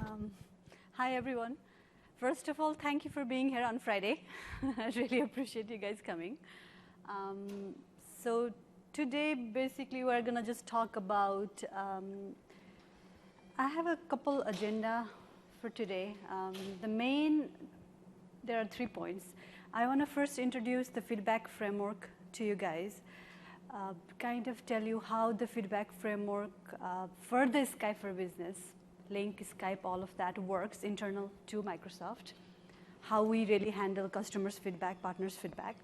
Um, Hi, everyone. First of all, thank you for being here on Friday. I really appreciate you guys coming. So today, basically, we're going to just talk about, I have a couple agenda for today. There are 3 points. I want to first introduce the feedback framework to you guys, kind of tell you how the feedback framework for the Skype for Business, Lync, Skype, all of that works internal to Microsoft, how we really handle customers' feedback, partners' feedback.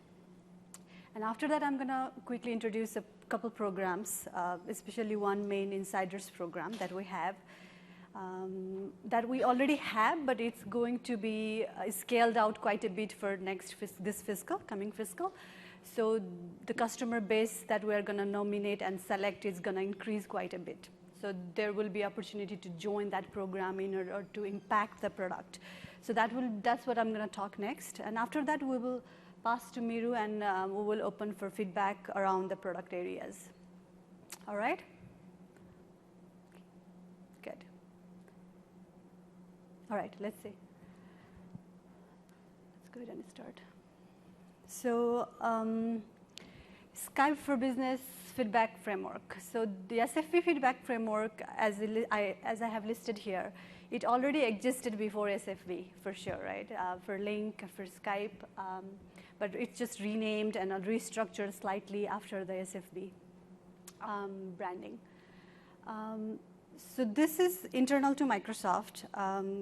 And after that, I'm going to quickly introduce a couple programs, especially one main insiders program that we have, that we already have, but it's going to be scaled out quite a bit for this coming fiscal. So the customer base that we're going to nominate and select is going to increase quite a bit. So there will be opportunity to join that program in order to impact the product. So that's what I'm going to talk next. And after that, we will pass to Miru, and we will open for feedback around the product areas. All right? Good. All right, let's see. Let's go ahead and start. So Skype for Business feedback framework. So the SFB feedback framework, as I have listed here, it already existed before SFB, for sure, right? For Lync, for Skype, but it's just renamed and restructured slightly after the SFB branding. So this is internal to Microsoft,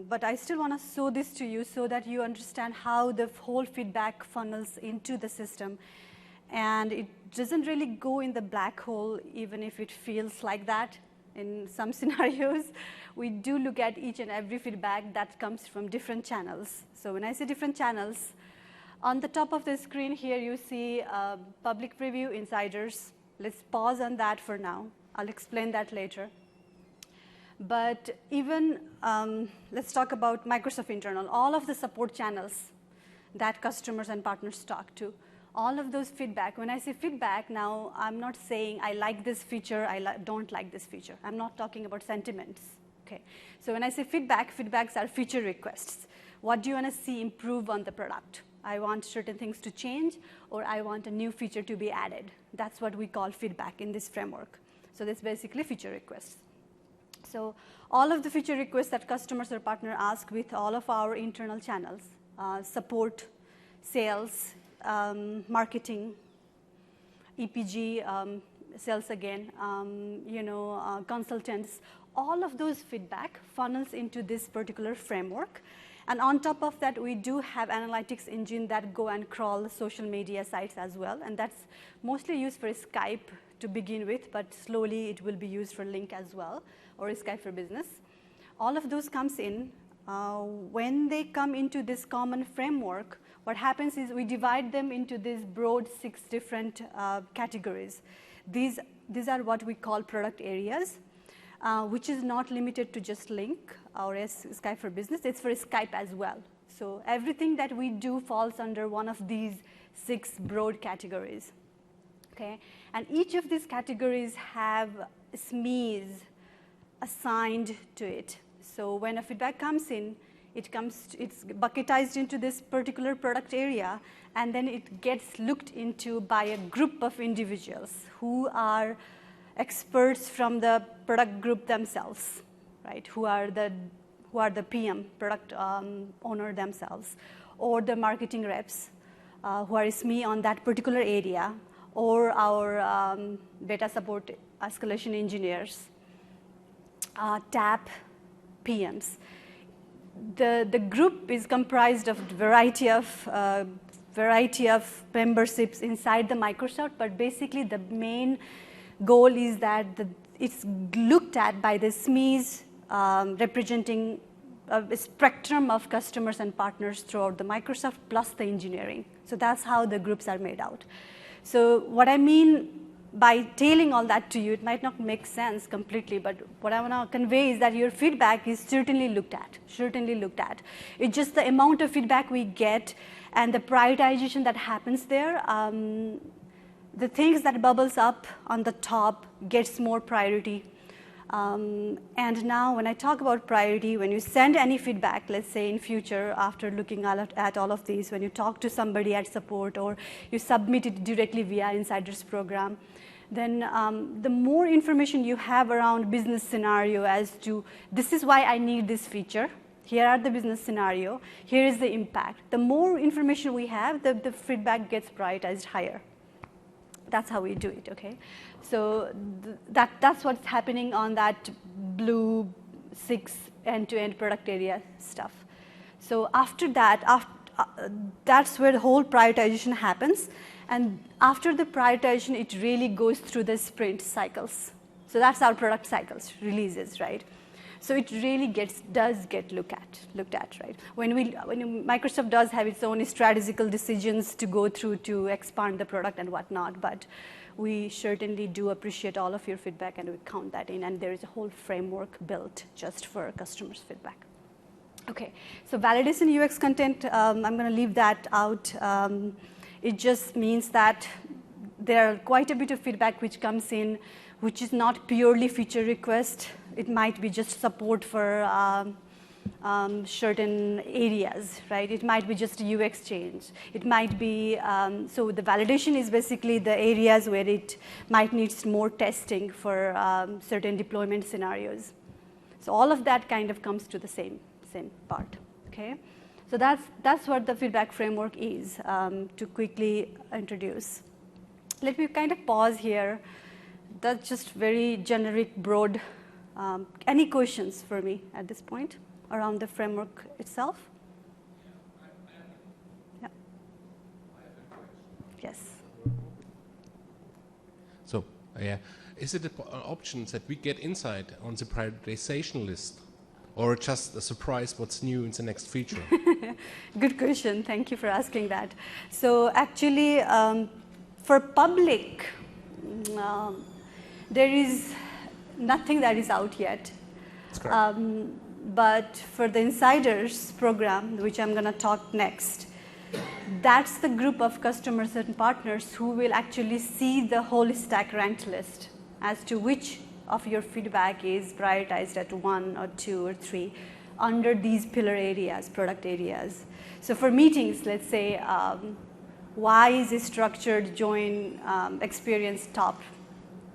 but I still want to show this to you so that you understand how the whole feedback funnels into the system. And it doesn't really go in the black hole, even if it feels like that in some scenarios. We do look at each and every feedback that comes from different channels. So when I say different channels, on the top of the screen here, you see public preview, insiders. Let's pause on that for now. I'll explain that later. But even, let's talk about Microsoft internal. All of the support channels that customers and partners talk to, all of those feedback. When I say feedback now, I'm not saying I like this feature, don't like this feature. I'm not talking about sentiments. Okay. So when I say feedbacks are feature requests. What do you want to see improve on the product? I want certain things to change, or I want a new feature to be added. That's what we call feedback in this framework. So that's basically feature requests. So all of the feature requests that customers or partner ask with all of our internal channels, support, sales, marketing, EPG, sales again, consultants, all of those feedback funnels into this particular framework. And on top of that, we do have analytics engine that go and crawl social media sites as well. And that's mostly used for Skype to begin with, but slowly it will be used for Lync as well, or Skype for Business. All of those comes in. When they come into this common framework, what happens is we divide them into these broad 6 different categories. These are what we call product areas, which is not limited to just Lync or Skype for Business. It's for Skype as well. So everything that we do falls under one of these 6 broad categories. Okay? And each of these categories have SMEs assigned to it. So when a feedback comes in, it's bucketized into this particular product area, and then it gets looked into by a group of individuals who are experts from the product group themselves, right? Who are the PM, product owner themselves, or the marketing reps who are SME on that particular area, or our data support escalation engineers, TAP PMs. The group is comprised of variety of memberships inside the Microsoft, but basically the main goal is that it's looked at by the SMEs representing a spectrum of customers and partners throughout the Microsoft plus the engineering. So that's how the groups are made out. So what I mean by tailing all that to you, it might not make sense completely, but what I want to convey is that your feedback is certainly looked at. It's just the amount of feedback we get and the prioritization that happens there. The things that bubbles up on the top gets more priority. And now when I talk about priority, when you send any feedback, let's say in future, after looking at all of these, when you talk to somebody at support or you submit it directly via Insiders program, then the more information you have around business scenario as to this is why I need this feature, here are the business scenario, here is the impact. The more information we have, the feedback gets prioritized higher. That's how we do it, okay? So that's what's happening on that blue 6 end-to-end product area stuff. So after that, that's where the whole prioritization happens. And after the prioritization, it really goes through the sprint cycles. So that's our product cycles, releases, right? So it really does get looked at, right? When Microsoft does have its own strategical decisions to go through to expand the product and whatnot, but we certainly do appreciate all of your feedback and we count that in, and there is a whole framework built just for customers' feedback. Okay, so validation UX content, I'm going to leave that out. It just means that there are quite a bit of feedback which comes in, which is not purely feature request. It might be just support for certain areas, right? It might be just a UX change. It might be, so the validation is basically the areas where it might need more testing for certain deployment scenarios. So all of that kind of comes to the same part, okay? So that's what the feedback framework is, to quickly introduce. Let me kind of pause here. That's just very generic, broad. Any questions for me at this point around the framework itself? Yeah. Yes. So, yeah, is it an option that we get insight on the prioritization list, or just a surprise what's new in the next feature? Good question. Thank you for asking that. So actually, for public, there is nothing that is out yet. That's correct. But for the Insiders program, which I'm going to talk next, that's the group of customers and partners who will actually see the whole stack ranked list as to which of your feedback is prioritized at 1 or 2 or 3 under these pillar areas, product areas. So for meetings, let's say, why is a structured join experience top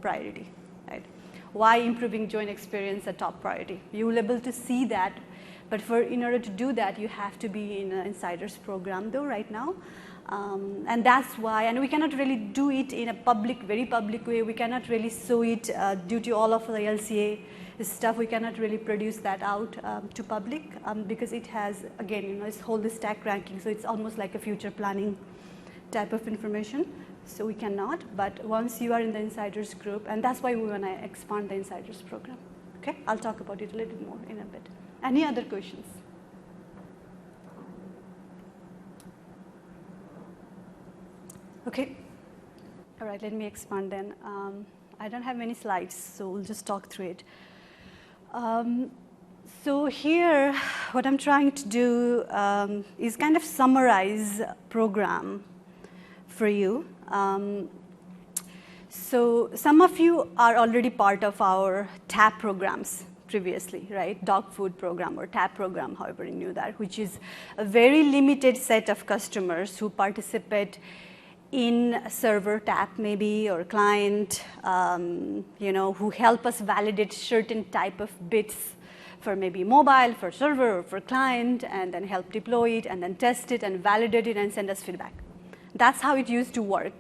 priority, right? Why improving join experience a top priority? You will be able to see that, but in order to do that, you have to be in an Insiders program though right now. And that's why, and we cannot really do it in a very public way. We cannot really show it due to all of the LCA stuff. We cannot really produce that out to public because it has, again, it's whole the stack ranking. So it's almost like a future planning type of information. So we cannot, but once you are in the Insiders group, and that's why we want to expand the Insiders program. Okay, I'll talk about it a little more in a bit. Any other questions? Okay, all right, let me expand then. I don't have many slides, so we'll just talk through it. So here, what I'm trying to do is kind of summarize program for you. So some of you are already part of our TAP programs previously, right? Dog food program or TAP program, however you knew that, which is a very limited set of customers who participate in server TAP maybe or client, who help us validate certain type of bits for maybe mobile, for server, or for client, and then help deploy it, and then test it, and validate it, and send us feedback. That's how it used to work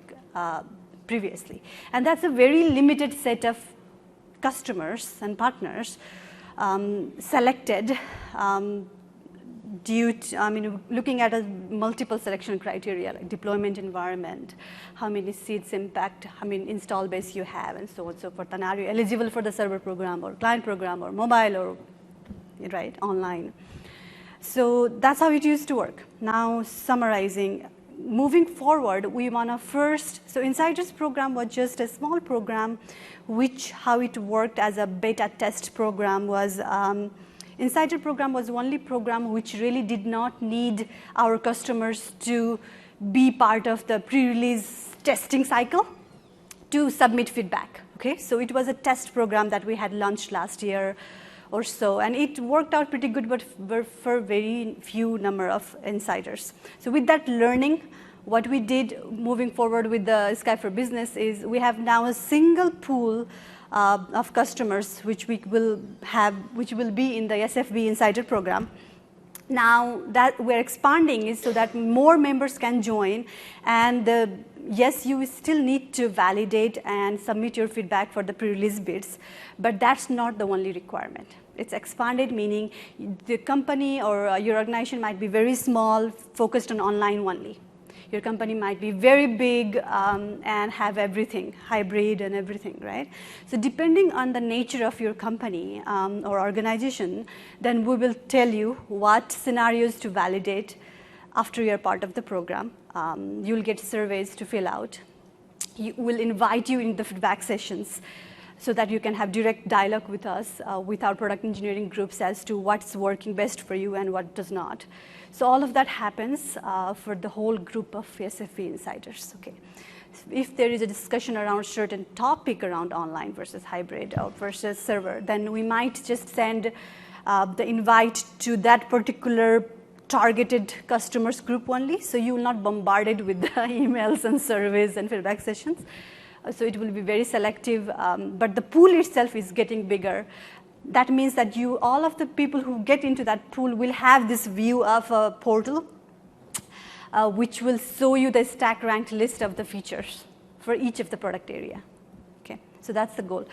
previously. And that's a very limited set of customers and partners selected due to, looking at a multiple selection criteria, like deployment environment, how many seats impact, install base you have, and so on and so forth. And are you eligible for the server program or client program or mobile or, right, online. So that's how it used to work. Now summarizing, moving forward, we want to first, so Insiders program was just a small program, which how it worked as a beta test program was, Insider program was the only program which really did not need our customers to be part of the pre-release testing cycle to submit feedback, Okay, so it was a test program that we had launched last year or so, and it worked out pretty good, but for very few number of insiders. So with that learning, what we did moving forward with the Skype for Business is we have now a single pool of customers which we will have, which will be in the SFB Insider program. Now that we're expanding is so that more members can join, and yes, you still need to validate and submit your feedback for the pre-release bids, but that's not the only requirement. It's expanded, meaning the company or your organization might be very small, focused on online only. Your company might be very big and have everything, hybrid and everything, right? So depending on the nature of your company or organization, then we will tell you what scenarios to validate after you're part of the program. You'll get surveys to fill out. We'll invite you in the feedback sessions so that you can have direct dialogue with us, with our product engineering groups as to what's working best for you and what does not. So all of that happens for the whole group of SFB insiders. Okay. If there is a discussion around certain topic around online versus hybrid or versus server, then we might just send the invite to that particular targeted customers group only, so you will not bombarded with the emails and surveys and feedback sessions. So it will be very selective, but the pool itself is getting bigger. That means that all of the people who get into that pool will have this view of a portal, which will show you the stack ranked list of the features for each of the product area. Okay, so that's the goal.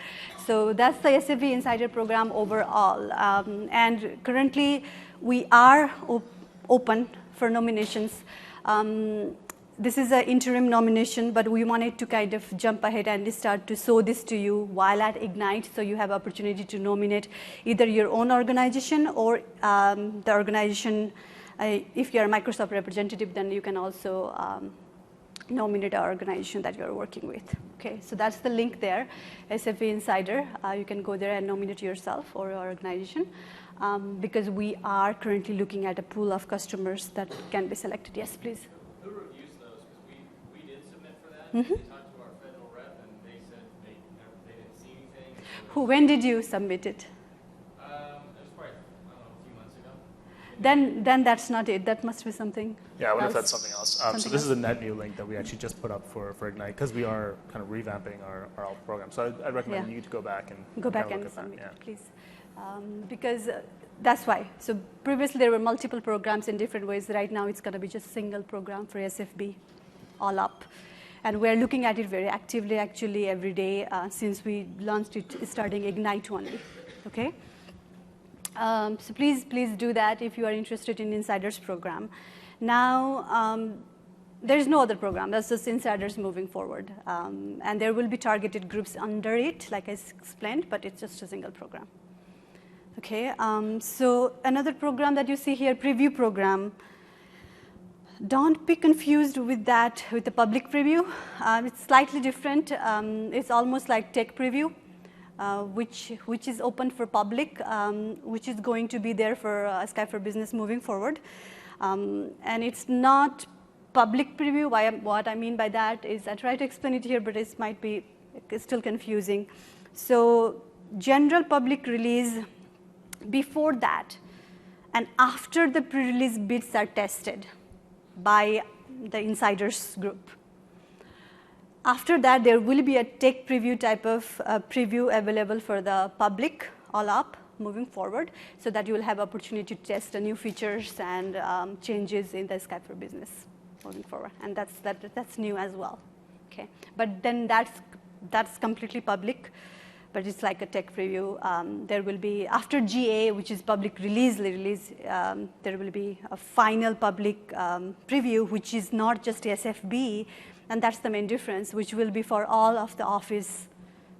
So that's the SFB Insider program overall, and currently we are open for nominations. This is an interim nomination, but we wanted to kind of jump ahead and start to show this to you while at Ignite, so you have opportunity to nominate either your own organization or the organization. If you're a Microsoft representative, then you can also nominate our organization that you're working with. Okay, so that's the link there, SFB Insider. You can go there and nominate yourself or your organization, because we are currently looking at a pool of customers that can be selected. Yes, please. We talked to our federal rep, and they said they didn't see anything. When did you submit it? It was probably, I don't know, a few months ago. Then that's not it. That must be something. Yeah, I wonder if that's something else. So this is a net new link that we actually just put up for Ignite, because we are kind of revamping our program. So I'd recommend you to go back and submit it, please. Because that's why. So previously there were multiple programs in different ways. Right now it's going to be just single program for SFB, all up. And we're looking at it very actively, actually, every day since we launched it, starting Ignite only. Okay. So please do that if you are interested in Insiders program. Now, there is no other program. That's just Insiders moving forward, and there will be targeted groups under it, like I explained, but it's just a single program. Okay. So another program that you see here, preview program. Don't be confused with that, with the public preview. It's slightly different. It's almost like tech preview, which is open for public, which is going to be there for Skype for Business moving forward. And it's not public preview. What I mean by that is, I try to explain it here, but it might be still confusing. So general public release, before that and after the pre-release bits are tested by the insiders group. After that, there will be a tech preview type of preview available for the public, all up, moving forward, so that you will have opportunity to test the new features and changes in the Skype for Business moving forward. And that's new as well. Okay, but then that's completely public, but it's like a tech preview. There will be, after GA, which is public release, there will be a final public preview, which is not just SFB, and that's the main difference, which will be for all of the Office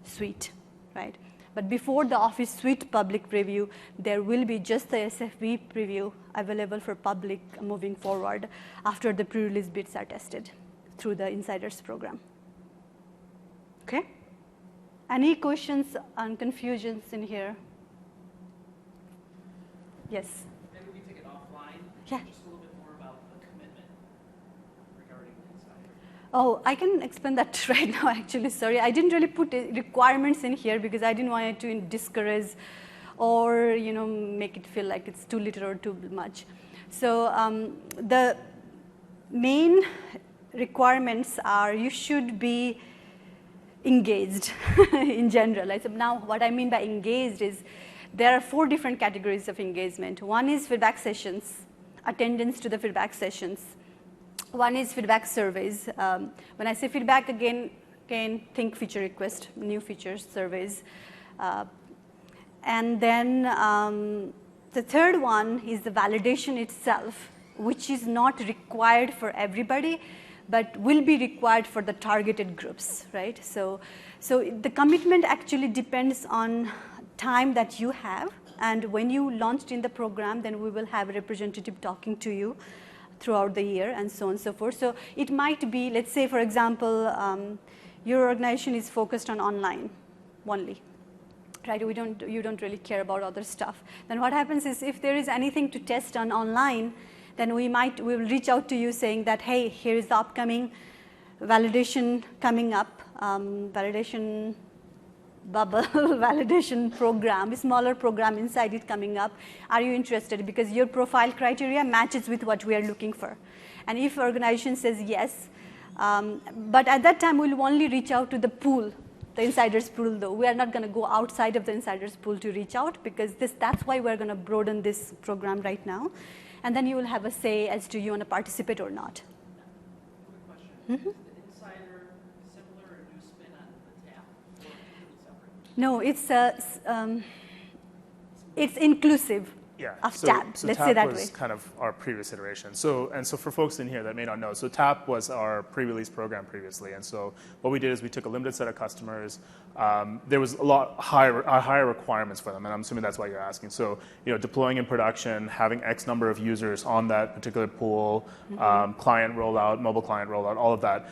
suite, right? But before the Office suite public preview, there will be just the SFB preview available for public moving forward after the pre-release bits are tested through the Insiders program. Okay? Any questions and confusions in here? Yes? Maybe we can take it offline. Yeah. Just a little bit more about the commitment regarding the Insider. Oh, I can explain that right now, actually. Sorry, I didn't really put requirements in here because I didn't want it to discourage or make it feel like it's too little or too much. So the main requirements are you should be engaged in general. So now what I mean by engaged is there are 4 different categories of engagement. One is feedback sessions, attendance to the feedback sessions. One is feedback surveys. When I say feedback, again think feature request, new features, surveys. And then the third one is the validation itself, which is not required for everybody, but will be required for the targeted groups, right? So the commitment actually depends on time that you have, and when you launched in the program, then we will have a representative talking to you throughout the year and so on and so forth. So it might be, let's say, for example, your organization is focused on online only, right? You don't really care about other stuff. Then what happens is if there is anything to test on online, then we will reach out to you saying that, hey, here is the upcoming validation coming up, validation bubble, validation program, a smaller program inside it coming up. Are you interested? Because your profile criteria matches with what we are looking for. And if organization says yes, but at that time we'll only reach out to the pool, the insiders pool though. We are not going to go outside of the insiders pool to reach out, because that's why we're going to broaden this program right now. And then you will have a say as to you want to participate or not. Quick question. Is the insider similar or new spin on the TAP, or completely separate? No, it's inclusive of TAP. So Let's TAP say that was way. kind of our previous iteration. So for folks in here that may not know, so TAP was our pre-release program previously. And so what we did is we took a limited set of customers. There was a lot higher requirements for them, and I'm assuming that's why you're asking. So deploying in production, having X number of users on that particular pool, client rollout, mobile client rollout, all of that.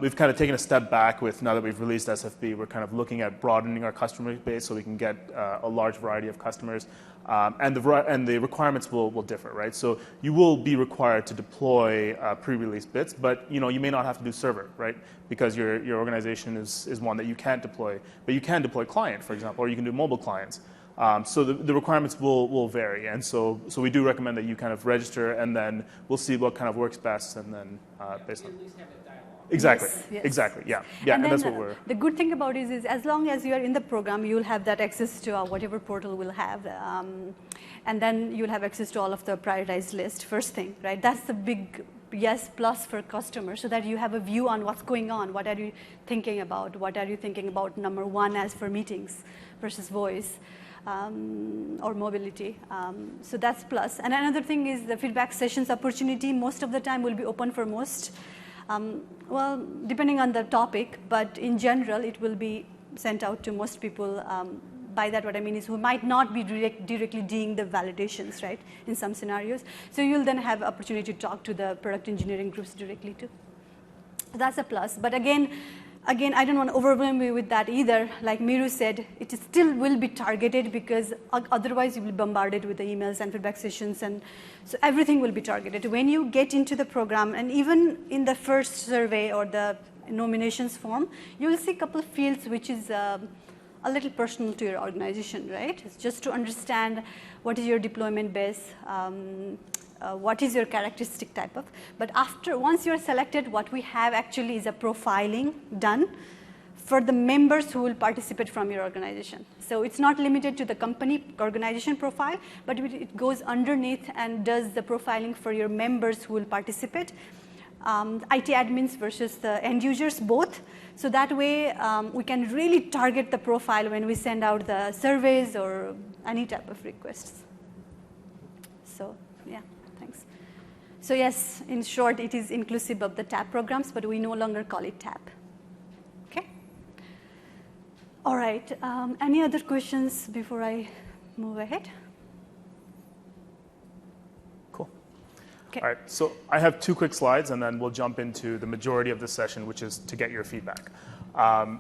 We've kind of taken a step back with, now that we've released SFB, we're kind of looking at broadening our customer base so we can get a large variety of customers. And the requirements will differ, right? So you will be required to deploy pre-release bits, but you may not have to do server, right? Because your organization is one that you can't deploy, but you can deploy client, for example, or you can do mobile clients. So the requirements will vary, and so we do recommend that you kind of register, and then we'll see what kind of works best, and then based on. At least have a dialogue. Exactly. Yes. Exactly. Yeah. And that's then what we're. the good thing about it is as long as you are in the program, you will have that access to whatever portal we'll have, and then you'll have access to all of the prioritized list. First thing, right? That's the big plus for customers, so that you have a view on what's going on. What are you thinking about? What are you thinking about? Number one, as for meetings versus voice. Or mobility. So that's plus. And another thing is the feedback sessions opportunity most of the time will be open for most. Well, depending on the topic, but in general, it will be sent out to most people. By that, what I mean is who might not be directly doing the validations, right, in some scenarios. So you'll then have opportunity to talk to the product engineering groups directly too. So that's a plus. But again, I don't want to overwhelm you with that either. Like Miru said, it still will be targeted, because otherwise you will be bombarded with the emails and feedback sessions, and so everything will be targeted. When you get into the program, and even in the first survey or the nominations form, you will see a couple of fields which is a little personal to your organization, right? It's just to understand what is your deployment base, what is your characteristic type of. But once you're selected, what we have actually is a profiling done for the members who will participate from your organization. So it's not limited to the company organization profile, but it goes underneath and does the profiling for your members who will participate. IT admins versus the end users, both. So that way we can really target the profile when we send out the surveys or any type of requests. So yeah, thanks. So yes, in short, it is inclusive of the TAP programs, but we no longer call it TAP. Okay? All right, any other questions before I move ahead? Okay. All right, so I have 2 quick slides, and then we'll jump into the majority of the session, which is to get your feedback.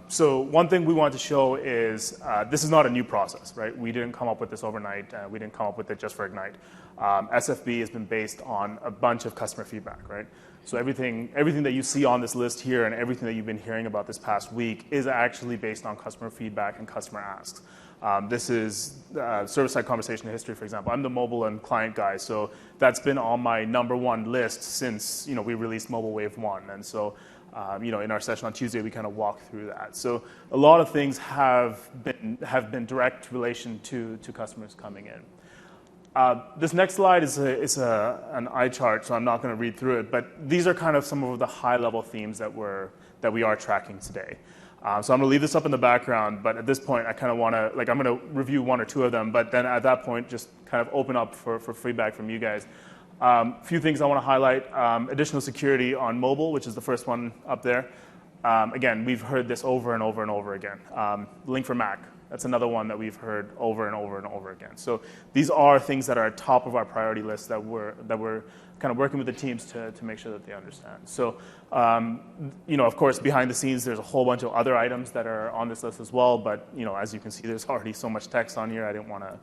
So one thing we want to show is this is not a new process, right? We didn't come up with this overnight. We didn't come up with it just for Ignite. SFB has been based on a bunch of customer feedback, right? So everything that you see on this list here and everything that you've been hearing about this past week is actually based on customer feedback and customer asks. This is server-side conversation history, for example. I'm the mobile and client guy, so that's been on my #1 list since we released Mobile Wave 1. And so in our session on Tuesday, we kind of walked through that. So a lot of things have been direct relation to customers coming in. This next slide is an eye chart, so I'm not going to read through it, but these are kind of some of the high-level themes that we are tracking today. So I'm going to leave this up in the background, but at this point, I kind of want to, I'm going to review 1 or 2 of them, but then at that point, just kind of open up for feedback from you guys. A few things I want to highlight. Additional security on mobile, which is the first one up there. Again, we've heard this over and over and over again. Lync for Mac. That's another one that we've heard over and over and over again. So these are things that are at top of our priority list that we're kind of working with the teams to make sure that they understand. So, of course, behind the scenes, there's a whole bunch of other items that are on this list as well. But, as you can see, there's already so much text on here. I didn't want to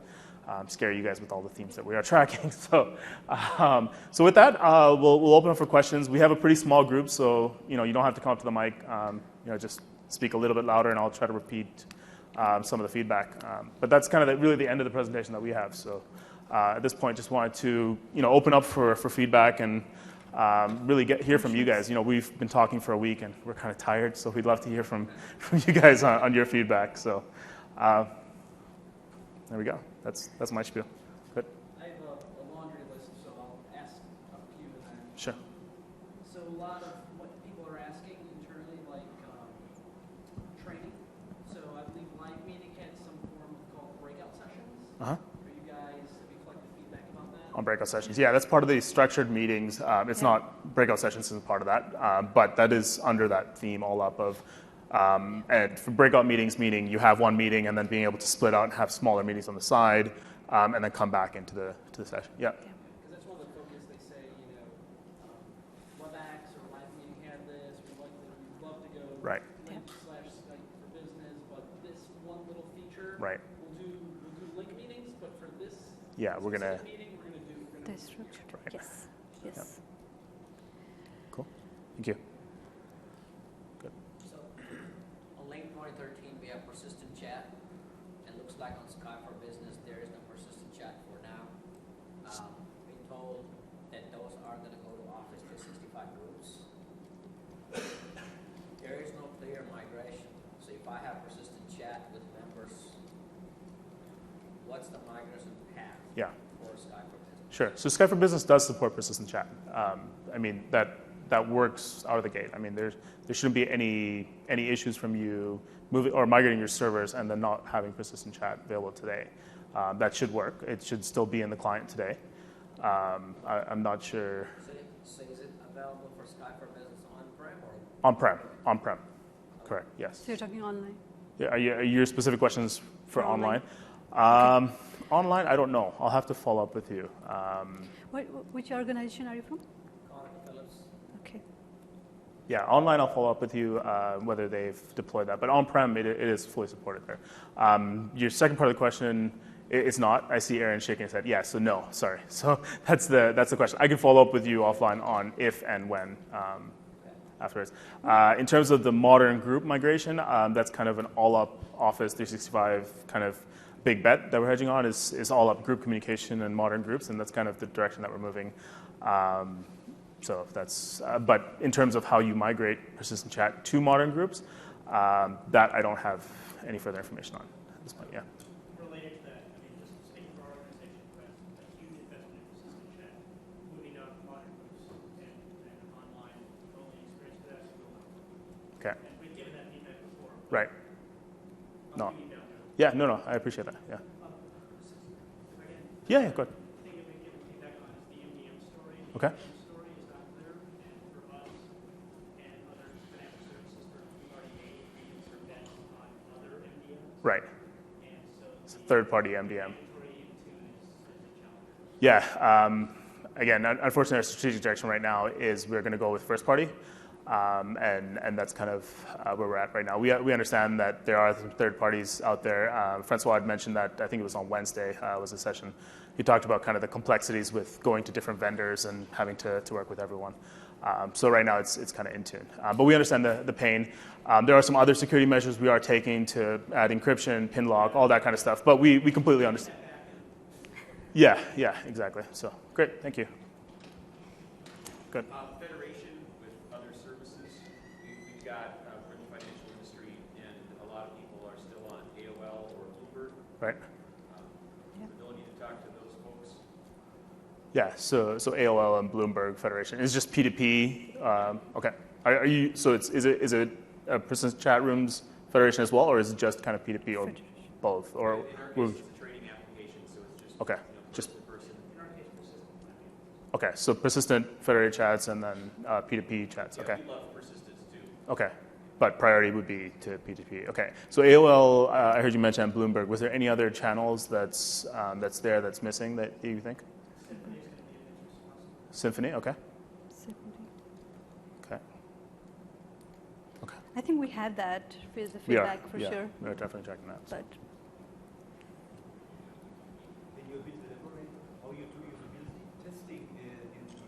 scare you guys with all the themes that we are tracking. So with that, we'll open up for questions. We have a pretty small group, so, you don't have to come up to the mic. Just speak a little bit louder, and I'll try to repeat some of the feedback. But that's kind of really the end of the presentation that we have. So at this point, just wanted to open up for feedback and really hear from you guys. We've been talking for a week and we're kind of tired, so we'd love to hear from you guys on your feedback. So there we go. That's my spiel. Good. I have a laundry list, so I'll ask a few and then. Sure. So a lot of what people are asking internally, like training. So I believe Live Meeting had some form of called breakout sessions. Uh-huh. Have you collected feedback about that? On breakout sessions. Yeah, that's part of the structured meetings. It's not breakout sessions isn't part of that, but that is under that theme all up of, and for breakout meetings, meaning you have one meeting and then being able to split out and have smaller meetings on the side, and then come back into the session. Yeah. Because that's one of the focus. They say, WebEx or Live Meeting had this. We'd love to go Right. Lync/Skype for business, but this one little feature. Right. We'll do Lync meetings, but for this. Yeah, we're gonna. Meeting, we're gonna do. This structure. Right. Yes. Yes. Yep. Cool. Thank you. So on Lync 2013, we have persistent chat. It looks like on Skype for Business, there is no persistent chat for now. Been told that those are going to go to Office 365 groups. There is no clear migration. So if I have persistent chat with members, what's the migration path for Skype for Business? Sure. So Skype for Business does support persistent chat. That works out of the gate. There shouldn't be any issues from you moving or migrating your servers and then not having persistent chat available today. That should work. It should still be in the client today. I'm not sure. So is it available for Skype for Business on-prem or? On-prem. Correct. Yes. So you're talking online. Yeah, are your specific questions for online? Okay. Online, I don't know. I'll have to follow up with you. Which organization are you from? Phillips. Okay. Yeah, online I'll follow up with you whether they've deployed that. But on-prem, it is fully supported there. Your second part of the question, it's not. I see Aaron shaking his head. Yeah, so no, sorry. So that's the question. I can follow up with you offline on if and when afterwards. In terms of the modern group migration, that's kind of an all-up Office 365 kind of big bet that we're hedging on is all-up group communication and modern groups, and that's kind of the direction that we're moving. So that's, but in terms of how you migrate persistent chat to modern groups, that I don't have any further information on at this point. Yeah. Related to that, just speaking for our organization, a huge investment in persistent chat, moving out modern groups and online only experience for that. Okay. And we've given that feedback before. Right. No. Yeah. No. I appreciate that. Yeah. Yeah. Go ahead. The thing that we've given feedback on is the MDM story. Okay. Story is not clear, and for us and other financial services, we've already made agreements or bets on other MDMs. Right. And so It's a third-party MDM. inventory into is a challenge. Yeah. Again, unfortunately, our strategic direction right now is we're going to go with first party. And that's kind of where we're at right now. We understand that there are some third parties out there. Francois had mentioned that, I think it was on Wednesday, was a session. He talked about kind of the complexities with going to different vendors and having to work with everyone. So right now it's kind of in tune. But we understand the pain. There are some other security measures we are taking to add encryption, pin lock, all that kind of stuff. But we completely understand. Yeah, exactly. So great, thank you. Good. Federation with other services. We've got for the financial industry, and a lot of people are still on AOL or Bloomberg. Right. Ability to talk to those folks. Yeah. So AOL and Bloomberg Federation is just P2P. Okay. Are you? So is it a persistent chat rooms federation as well, or is it just kind of P2P or both? Or in our case, it's a trading application, so it's just okay. Just person. In our case, persistent. Okay, so persistent federated chats and then P2P chats. Yeah, okay. we love persistence too. Okay, but priority would be to P2P. Okay, so AOL, I heard you mention Bloomberg. Was there any other channels that's missing that you think? Symphony. Okay. Okay. Okay. I think we had that with the We are. feedback for sure. We're definitely checking that. So. But Can you a bit elaborate how you do usability testing in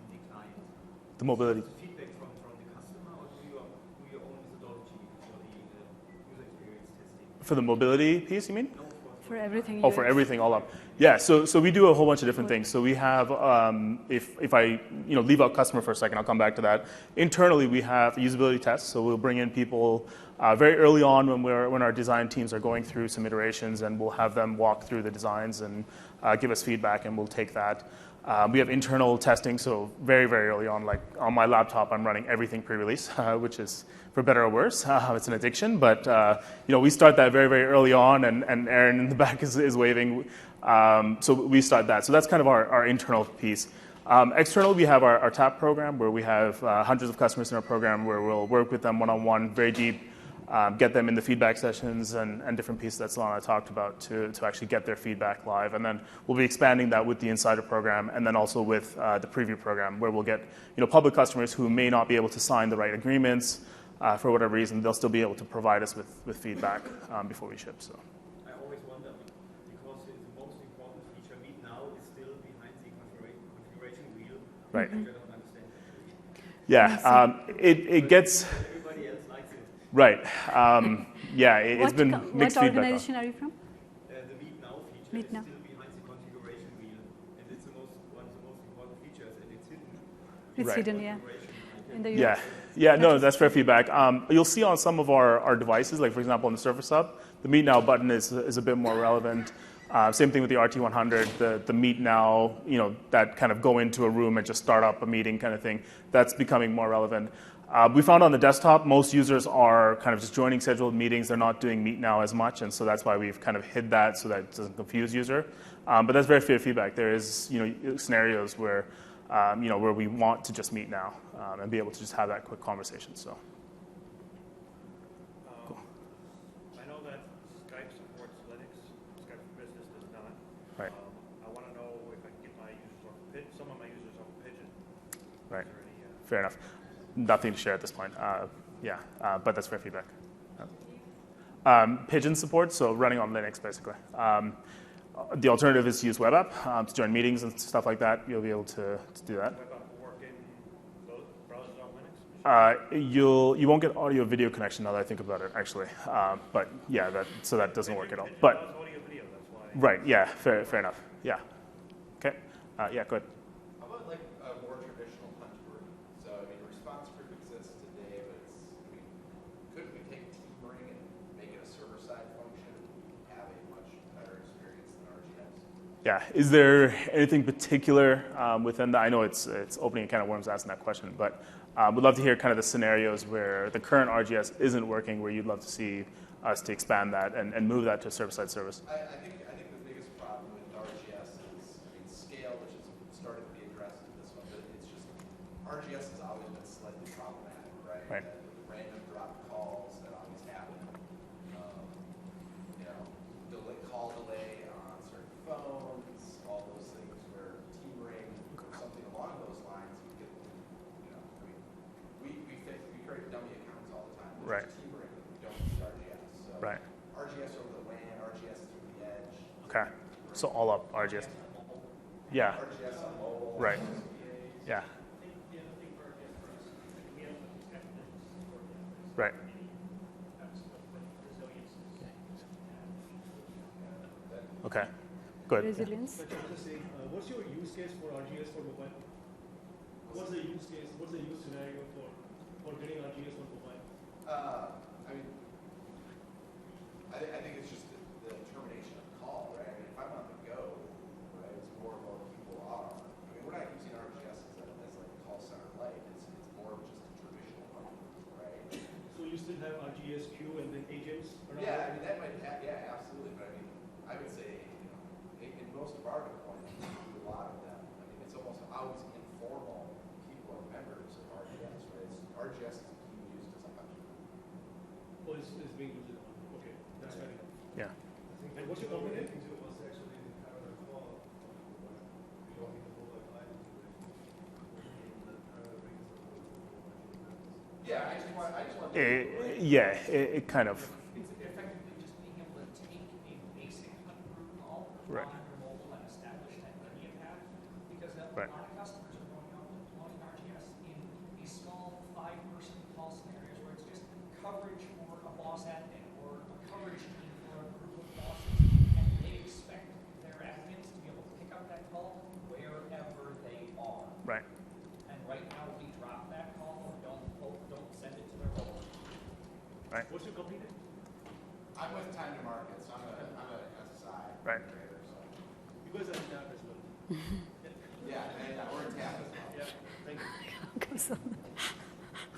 the client? The mobility. Feedback from the customer, or do your own methodology for the user experience testing? For the mobility piece, you mean? for everything. Oh, for everything, all up. Yeah, so we do a whole bunch of different things. So we have, if I leave out customer for a second, I'll come back to that. Internally, we have usability tests. So we'll bring in people very early on when our design teams are going through some iterations, and we'll have them walk through the designs and give us feedback, and we'll take that. We have internal testing, so very, very early on, like on my laptop, I'm running everything pre-release, which is for better or worse. It's an addiction, but we start that very, very early on, and Aaron in the back is waving. So we start that. So that's kind of our internal piece. External, we have our TAP program, where we have hundreds of customers in our program, where we'll work with them one-on-one, very deep, get them in the feedback sessions and different pieces that Solana talked about to actually get their feedback live. And then we'll be expanding that with the Insider program, and then also with the Preview program, where we'll get public customers who may not be able to sign the right agreements for whatever reason. They'll still be able to provide us with feedback before we ship. So. I always wonder, because the most important feature Meet Now is still behind the configuration wheel. Right. Which I don't understand. Yeah, it gets. Everybody else likes it. Right. It's been mixed what feedback. What organization are you from? The Meet Now feature Meet is Now. still behind the configuration wheel, and it's one of the most important features, and it's hidden. It's Right. hidden, yeah. In the Yeah. US. Yeah, no, that's fair feedback. You'll see on some of our devices, like for example on the Surface Hub, the Meet Now button is a bit more relevant. Same thing with the RT100, the Meet Now, that kind of go into a room and just start up a meeting kind of thing. That's becoming more relevant. We found on the desktop, most users are kind of just joining scheduled meetings. They're not doing Meet Now as much, and so that's why we've kind of hid that so that it doesn't confuse user. But that's very fair feedback. There is, scenarios where, where we want to just Meet Now and be able to just have that quick conversation. So. Cool. I know that Skype supports Linux. Skype for Business does not. Right. I want to know if I can get my users off of Pigeon. Some of my users off of Pigeon. Right. Is there any, Fair enough. Nothing to share at this point. But that's fair feedback. Pigeon support, so running on Linux, basically. The alternative is to use web app to join meetings and stuff like that. You'll be able to do that. web app will work in both browsers on Linux? You won't get audio video connection now that I think about it, actually. But yeah, that doesn't work at all. But Audio video, that's why. right, yeah, fair enough. Yeah. Okay. Yeah, go ahead. How about like a more traditional punch group? So I mean, response group exists today, but couldn't we take Teamring and make it a server-side function and have a much better experience than RGS? Yeah. Is there anything particular within that? I know it's opening a can of worms asking that question, but we'd love to hear kind of the scenarios where the current RGS isn't working, where you'd love to see us to expand that and move that to server-side service. I think the biggest problem with RGS is, scale, which has started to be addressed in this one, but it's just RGS has always been slightly problematic, right? Right. The random drop calls that always happen, call delay on certain phones, all those things where Teamring or something along those lines, we created So all up RGS. Yeah. RGS on mobile. Right. Yeah. I think the other thing for RGS for us, like we have a Skype business support that. Right. That's what resilience is. Okay. Good. Resilience. But I'm just saying, what's your use case for RGS for mobile? What's the use case? What's the use scenario for getting RGS on mobile? I mean, I think it's just the termination of call, right? I mean, if I'm on the go, right, it's more about people are. I mean, we're not using RGS as like a call center light. It's more of just a traditional one, right? So you still have RGS queue and then agents around? Yeah, I mean, that might have, yeah, absolutely. But I mean, I would say, in most of our deployments, we do a lot of them. I mean, it's almost always informal. People are members of RGS, right? RGS is being used as a hub. Oh, it's being used. Okay, that's fair enough. Yeah. And what's your company? Yeah, I just want Yeah, it kind of. It's effectively just being able to take a basic group call Right. on your mobile and establish that linear path, because a Right. lot of customers are going out and deploying RGS in these small 5-person call scenarios where it's just coverage for a boss admin or a coverage team for a group of bosses, and they expect their admins to be able to pick up that call wherever they are. Right. And right now, we drop that call or don't send it to their mobile. What's your company name? I'm with Time to Market, so I'm a SSI Right. trader. So You guys are in that as well. yeah, and we're in TAP as well. Yeah, thank you. Okay, so,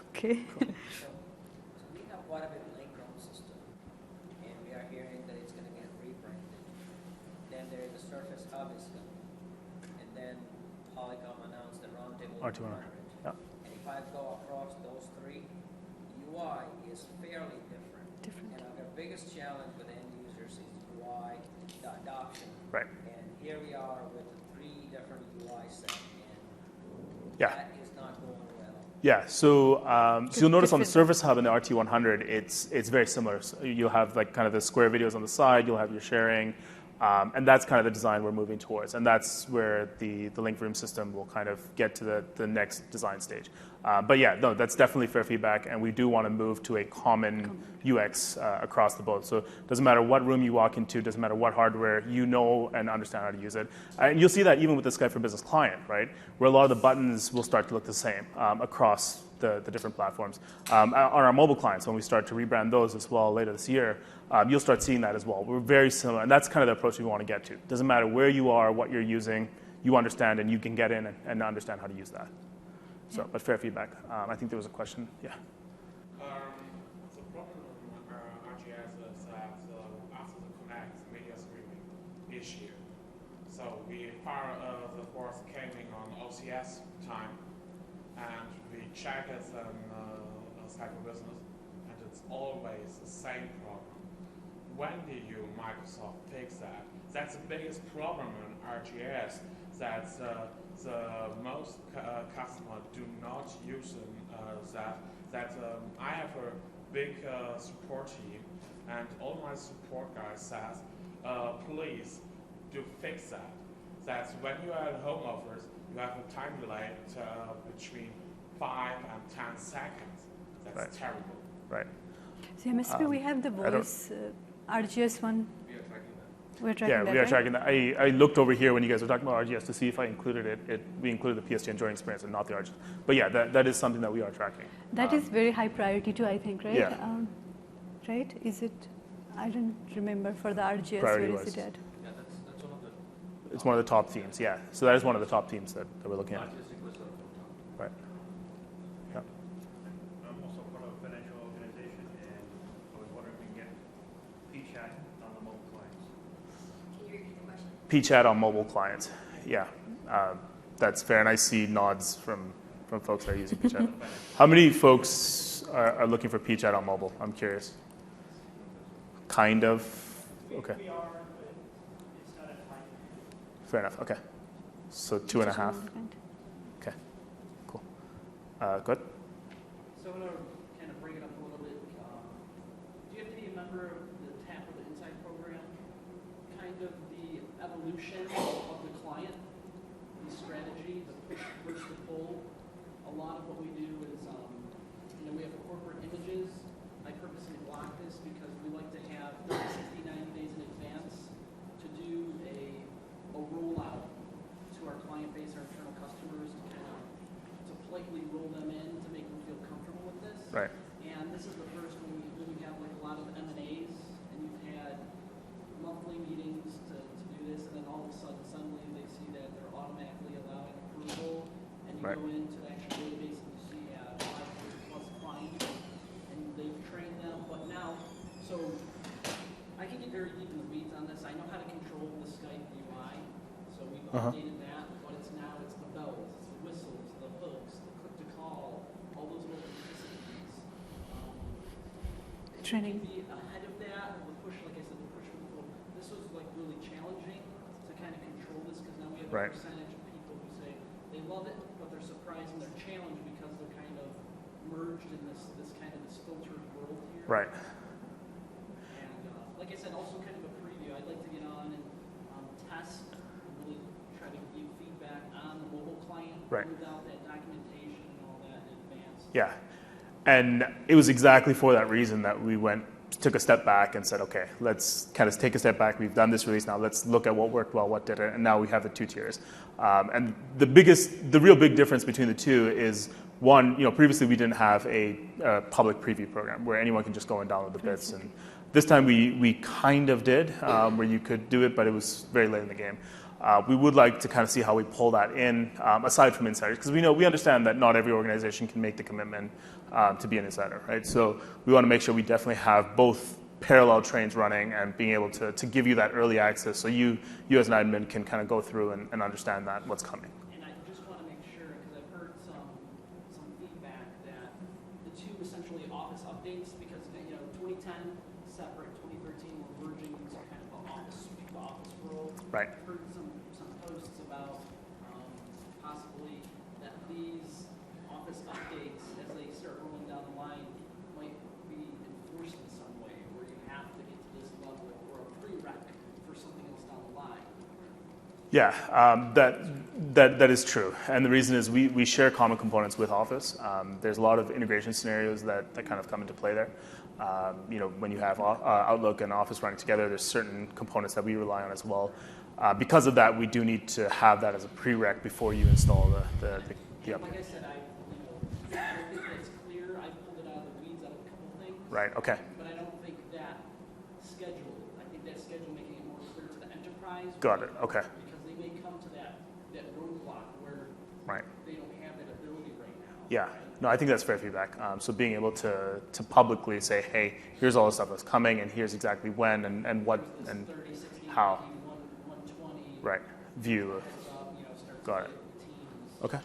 okay. So we have quite a bit of Lync system, and we are hearing that it's going to get rebranded. Then there is the Surface Hub is coming, and then Polycom announced the Roundtable R200. 200. Yeah. And if I go across those three, UI is fairly different. Different. And our biggest challenge with end users is UI, the adoption. Right. And here we are with the 3 different UI sets, and Yeah. that is not going well. Yeah, so you'll notice on the Different. Surface Hub and the RT100, it's very similar. So you'll have like kind of the square videos on the side, you'll have your sharing, and that's kind of the design we're moving towards. And that's where the Lync Room system will kind of get to the next design stage. But yeah, no, that's definitely fair feedback, and we do want to move to a common UX across the board. So it doesn't matter what room you walk into, doesn't matter what hardware, you know and understand how to use it. And you'll see that even with the Skype for Business client, right? Where a lot of the buttons will start to look the same across the different platforms. On our mobile clients, when we start to rebrand those as well later this year, you'll start seeing that as well. We're very similar, and that's kind of the approach we want to get to. Doesn't matter where you are, what you're using, you understand, and you can get in and understand how to use that. So, but fair feedback. I think there was a question. Yeah. The problem with RGS is that after the Connect media streaming issue, so the force came in on OCS time, and we check it on Skype for Business, and it's always the same problem. When did you, Microsoft, fix that? That's the biggest problem in RGS, that the most customers do not use I have a big support team, and all my support guys says, please do fix that. That's when you are at home office, you have a time delay between 5 and 10 seconds. That's Right. terrible. Right. So MSP, we have the voice RGS one. We are tracking that. We're tracking Yeah, that, we are right? tracking that. I looked over here when you guys were talking about RGS to see if I included it. We included the PSG enjoying experience and not the RGS. But yeah, that is something that we are tracking. That is very high priority too, I think, right? Yeah. Right? Is it? I don't remember for the RGS. Priority Where is wise. it at? Yeah, that's one of the It's one of the top themes, yeah. So that is one of the top themes that we're looking at. largest requests are from top. Right. Yeah. I'm also part of a financial organization, and I was wondering if we can get P-Chat on the mobile clients. Can you repeat the question? P-Chat on mobile clients. Yeah, that's fair. And I see nods from folks that are using P-Chat. How many folks are looking for P-Chat on mobile? I'm curious. Kind of. Okay. We are, but it's not at high. Fair enough. Okay. So 2.5. Okay. Cool. Good. So I'm going to kind of bring it up a little bit. Do you have to be a member of the TAP or the Insight program? Kind of the evolution evolution of the client, the strategy, the push versus the pull. A lot of what we do is, we have corporate images. I purposely block this because we like to have 30, 60, 90 days in advance to do a rollout to our client base, our internal customers, to politely roll them in to make them feel comfortable with this. Right. And this is the first when we have like a lot of M&As, and you've had monthly meetings to do this, and then all of a sudden, suddenly they see that they're automatically allowing approval, and you Right. go into the actual database and you see 500+ clients, and they've trained them. But now, so I can get very deep in the weeds on this. I know how to control the Skype UI, so we've updated that, but it's the bells, it's the whistles, the hooks, the click to call, all those little intricacies. Training. To be ahead of that, the push, like I said, the push with the pull. This was like really challenging to kind of control this because now we have Right. a percentage of people who say they love it, but they're surprised and they're challenged because they're kind of merged in this kind of this filtered world here. Right. And like I said, also kind of a preview. I'd like to get on and test and really try to give feedback on the mobile client Right. without that documentation and all that in advance. Yeah. And it was exactly for that reason that we took a step back and said, okay, let's kind of take a step back. We've done this release now. Let's look at what worked well, what didn't, and now we have the 2 tiers. And the real big difference between the two is one, previously we didn't have a public preview program where anyone can just go and download the bits. And this time we kind of did, where you could do it, but it was very late in the game. We would like to kind of see how we pull that in, aside from insiders, because we understand that not every organization can make the commitment to be an insider, right? So we want to make sure we definitely have both parallel trains running and being able to give you that early access, so you as an admin can kind of go through and understand that what's coming. And I just want to make sure, because I've heard some feedback that the two essentially office updates, because 2010 separate, 2013 we're merging into kind of the office world. Right. I've heard some posts about possibly that these office updates, as they start rolling down the line, might be enforced in some way, where you have to get to this level or a prereq for something else down the line. Yeah, that is true. And the reason is we share common components with Office. There's a lot of integration scenarios that kind of come into play there. When you have Outlook and Office running together, there's certain components that we rely on as well. Because of that, we do need to have that as a prereq before you install the update. Like I said, I don't think that's clear. I pulled it out of the weeds out of a couple things. Right, okay. But I don't think that schedule, making it more clear to the enterprise. Got it, okay. Because they may come to that roadblock where Right. they don't have that ability right now. Yeah, no, I think that's fair feedback. So being able to publicly say, hey, here's all the stuff that's coming, and here's exactly when and what and 30, 60, how. 120. Right, view of. Got it. Okay.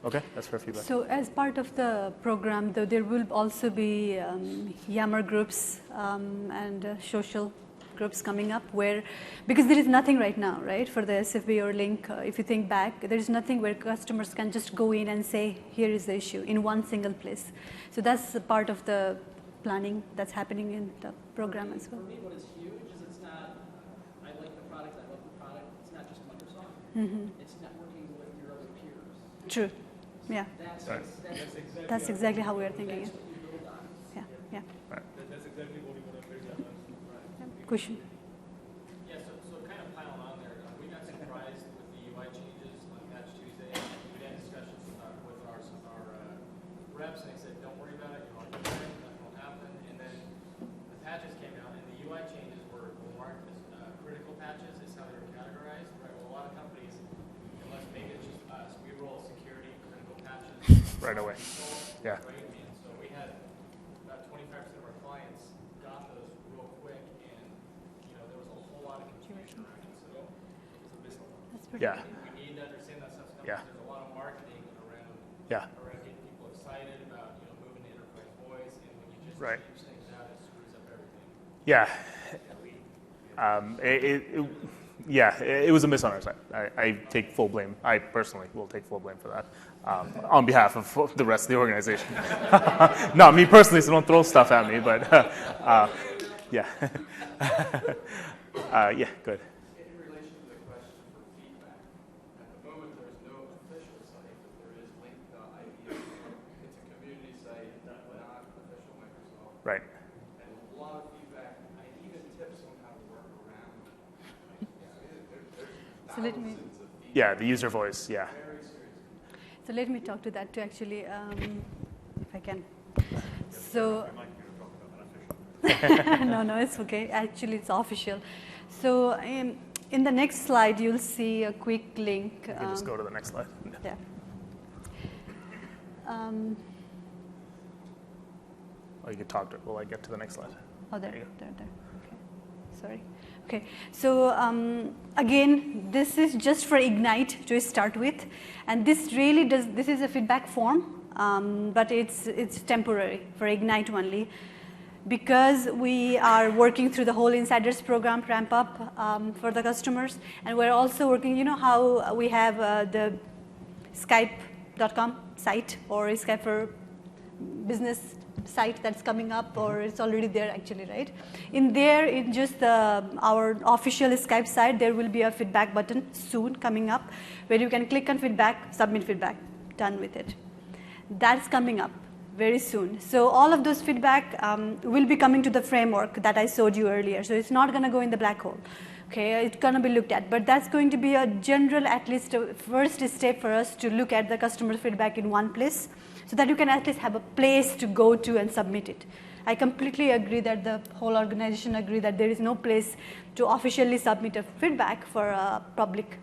Okay, that's fair feedback. So as part of the program, though, there will also be Yammer groups and social groups coming up where, because there is nothing right now, right, for the SFB or Lync, if you think back, there is nothing where customers can just go in and say, here is the issue in one single place. So that's a part of the planning that's happening in the program as well. For me, what is huge is it's not, I like the product, I love the product, it's not just Microsoft, it's networking with your other peers. True, yeah. That's exactly how we are thinking it. That's what you build on. Yeah. That's exactly what we want to build on. Question. Yeah, so kind of piling on there, we got surprised with the UI changes on Patch Tuesday. We had discussions with our reps, and they said, don't worry about it, nothing will happen. And then the patches came out, and the UI changes were marked as critical patches, is how they were categorized. Right? Well, a lot of companies, unless maybe it's just us, we roll security critical patches Right away. Yeah. Right? And so we had about 25% of our clients got those real quick, and there was a whole lot of confusion around it. So That's pretty Yeah. we need to understand that stuff's coming. Yeah. There's a lot of marketing around getting people excited about moving to enterprise voice, and when you just Right. change things out, it screws up everything. Yeah. It was a miss on our side. I take full blame. I personally will take full blame for that on behalf of the rest of the organization. Not me personally, so don't throw stuff at me, but yeah. Yeah, good. In relation to the question Right. And a lot of feedback, and even tips on how to work around. There's So let me- thousands of feedback. Yeah, the user voice, yeah. Very serious. So let me talk to that too, actually, if I can. So, no, it's okay. Actually, it's official. So in the next slide, you'll see a quick link. You can just go to the next slide. Yeah. Oh, you can talk to it. Will I get to the next slide? Oh, there. There you Okay. Sorry. Okay. So again, this is just for Ignite to start with, and this really does. This is a feedback form, but it's temporary for Ignite only, because we are working through the whole Insiders program ramp up for the customers, and we're also working. You know how we have the Skype.com site or Skype for Business site that's coming up, or it's already there actually, right? In there, in just our official Skype site, there will be a feedback button soon coming up where you can click on feedback, submit feedback, done with it. That's coming up very soon. So all of those feedback will be coming to the framework that I showed you earlier. So it's not going to go in the black hole. Okay, it's going to be looked at, but that's going to be a general, at least a first step for us to look at the customer feedback in one place, so that you can at least have a place to go to and submit it. I completely agree that the whole organization agree that there is no place to officially submit a feedback for public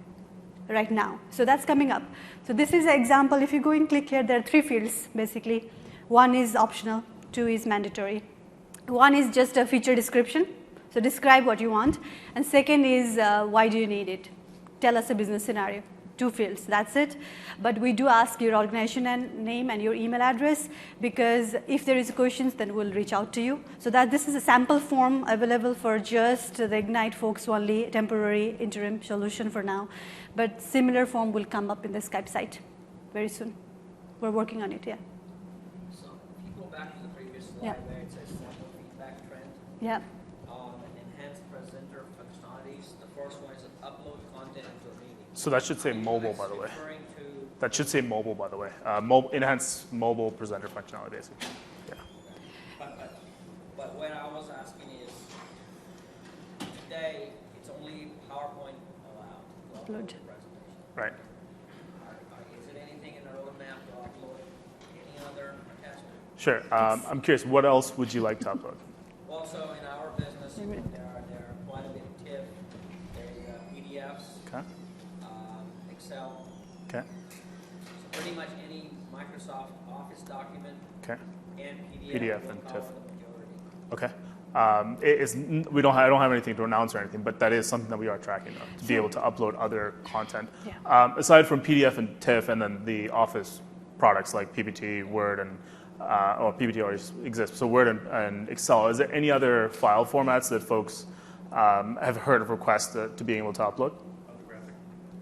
right now. So that's coming up. So this is an example. If you go and click here, there are 3 fields basically. 1 is optional, 2 is mandatory. 1 is just a feature description. So describe what you want. And second is why do you need it? Tell us a business scenario. 2 fields, that's it. But we do ask your organization and name and your email address, because if there is questions, then we'll reach out to you. So that this is a sample form available for just the Ignite folks only, temporary interim solution for now. But similar form will come up in the Skype site very soon. We're working on it, yeah. So if you go back to the previous slide Yeah. where it says sample feedback trend, Yeah. enhanced presenter functionalities, the first one is upload content into a meeting. So that should say mobile, by the way. Referring to That should say mobile, by the way. Enhanced mobile presenter functionality, basically. Yeah. But what I was asking is, today, it's only PowerPoint allowed to upload the presentation. Right. Is there anything in the roadmap to upload any other attachment? Sure. I'm curious, what else would you like to upload? Also, in our business, there are quite a bit of TIFF, there's PDFs, Okay. Excel. Okay. So pretty much any Microsoft Office document Okay. and PDF will and cover TIFF. the majority. Okay. I don't have anything to announce or anything, but that is something that we are tracking, though, to be able to upload other content. Yeah. Aside from PDF and TIFF and then the Office products like PPT, Word, and or PPT already exists, so Word and Excel, is there any other file formats that folks have heard of requests to being able to upload?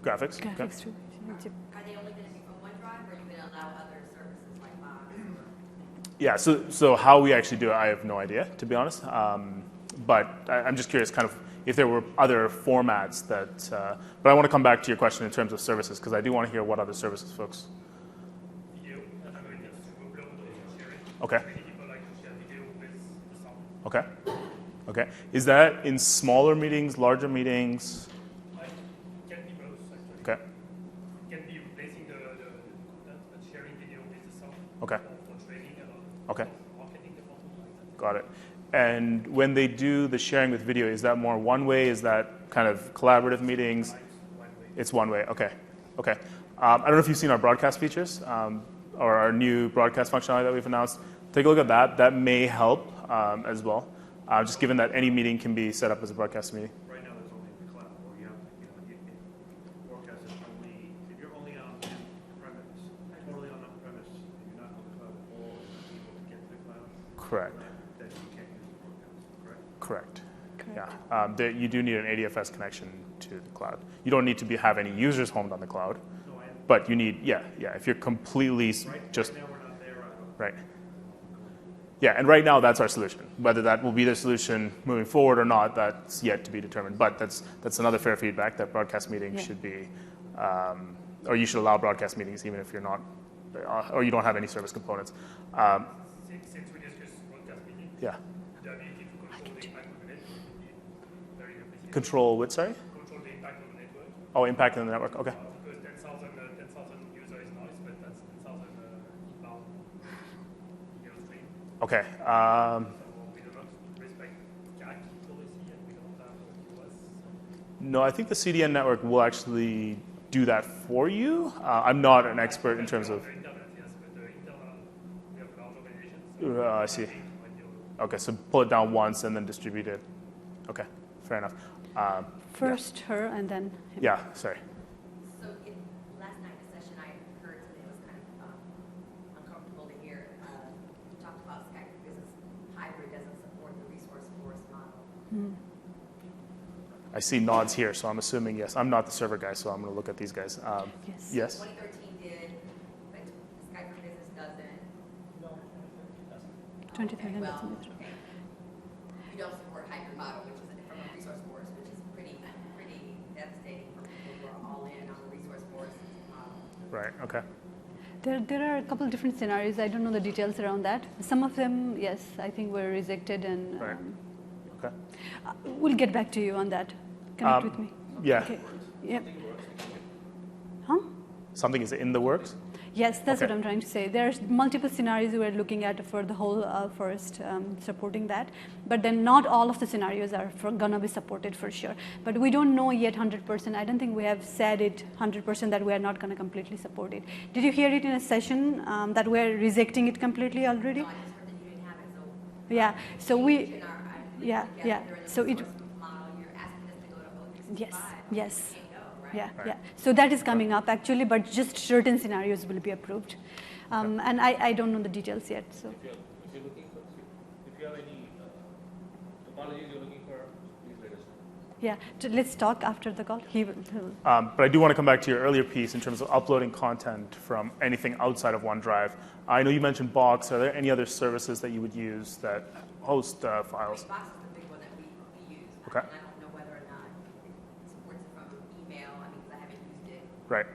Graphics. Okay. Graphics too. Are they only going to be from OneDrive, or are you going to allow other services like Box? Yeah, so how we actually do it, I have no idea, to be honest. But I'm just curious kind of if there were other formats that, but I want to come back to your question in terms of services, because I do want to hear what other services folks. Video, I mean, just upload and share it. Okay. Many people like to share video with the sound. Okay. Okay. Is that in smaller meetings, larger meetings? It can be both, actually. Okay. It can be replacing the sharing video with the sound. Okay. Or for training and Okay. marketing or something like that. Got it. And when they do the sharing with video, is that more one way? Is that kind of collaborative meetings? It's one way. Okay. Okay. I don't know if you've seen our broadcast features or our new broadcast functionality that we've announced. Take a look at that. That may help as well, just given that any meeting can be set up as a broadcast meeting. Right now, it's only in the cloud, or you have, forecast is only, if you're only on premise, totally on premise, and you're not on the cloud at all, you're not able to get to the cloud. Correct. Then you can't use the forecast, correct? Correct. Yeah. You do need an ADFS connection to the cloud. You don't need to have any users homed on the cloud, but you need, yeah. If you're completely just, Right now, we're not there, right. Yeah, and right now that's our solution. Whether that will be the solution moving forward or not, that's yet to be determined. But that's another fair feedback that broadcast meetings should be, or you should allow broadcast meetings even if you're not, or you don't have any service components. Since we discussed broadcast meeting, Yeah. The ability to control the impact of the network would be very appreciated. Control what, sorry? Control the impact of the network. Oh, impact on the network, okay. Because 10,000 user is nice, but that's 10,000 inbound video stream. Okay. So we do not respect CAC policy, and we don't have QoS. No, I think the CDN network will actually do that for you. I'm not an expert in terms of. The internet, yes, but the internal, we have large organizations. I see. Okay, so pull it down once and then distribute it. Okay, fair enough. First her and then him. Yeah, sorry. So last night, the session I heard today was kind of uncomfortable to hear. You talked about Skype for Business hybrid doesn't support the resource force model. I see nods here, so I'm assuming yes. I'm not the server guy, so I'm going to look at these guys. Yes. 2013 did, but Skype for Business doesn't. No, 2013 doesn't. 2013 well, doesn't. okay. You don't support hybrid model, which is from a resource force, which is pretty devastating for people who are all in on the resource force model. Right, okay. There are a couple of different scenarios. I don't know the details around that. Some of them, yes, I think were rejected, and Right. Okay. We'll get back to you on that. Connect with me. Yeah. Okay. Yep. Huh? Something is in the works? Yes, that's Okay. what I'm trying to say. There's multiple scenarios we're looking at for the whole forest supporting that, but then not all of the scenarios are gonna be supported for sure. But we don't know yet 100%. I don't think we have said it 100% that we are not gonna completely support it. Did you hear it in a session that we're rejecting it completely already? No, I just heard that you didn't have it, so. Yeah. So we. in our- Yeah. Yeah. during the So it. resource model, you're asking us to go to O365. Yes. Yes. We can't go, right? Yeah, Right. yeah. So that is coming up actually, but just certain scenarios will be approved. And I don't know the details yet. So If you're looking for, if you have any topologies you're looking for, please let us know. yeah, let's talk after the call. He will. But I do want to come back to your earlier piece in terms of uploading content from anything outside of OneDrive. I know you mentioned Box. Are there any other services that you would use that host files? Box is the big one that we use. Okay. And I don't know whether or not it supports it from email, I mean, because I haven't used it, Right.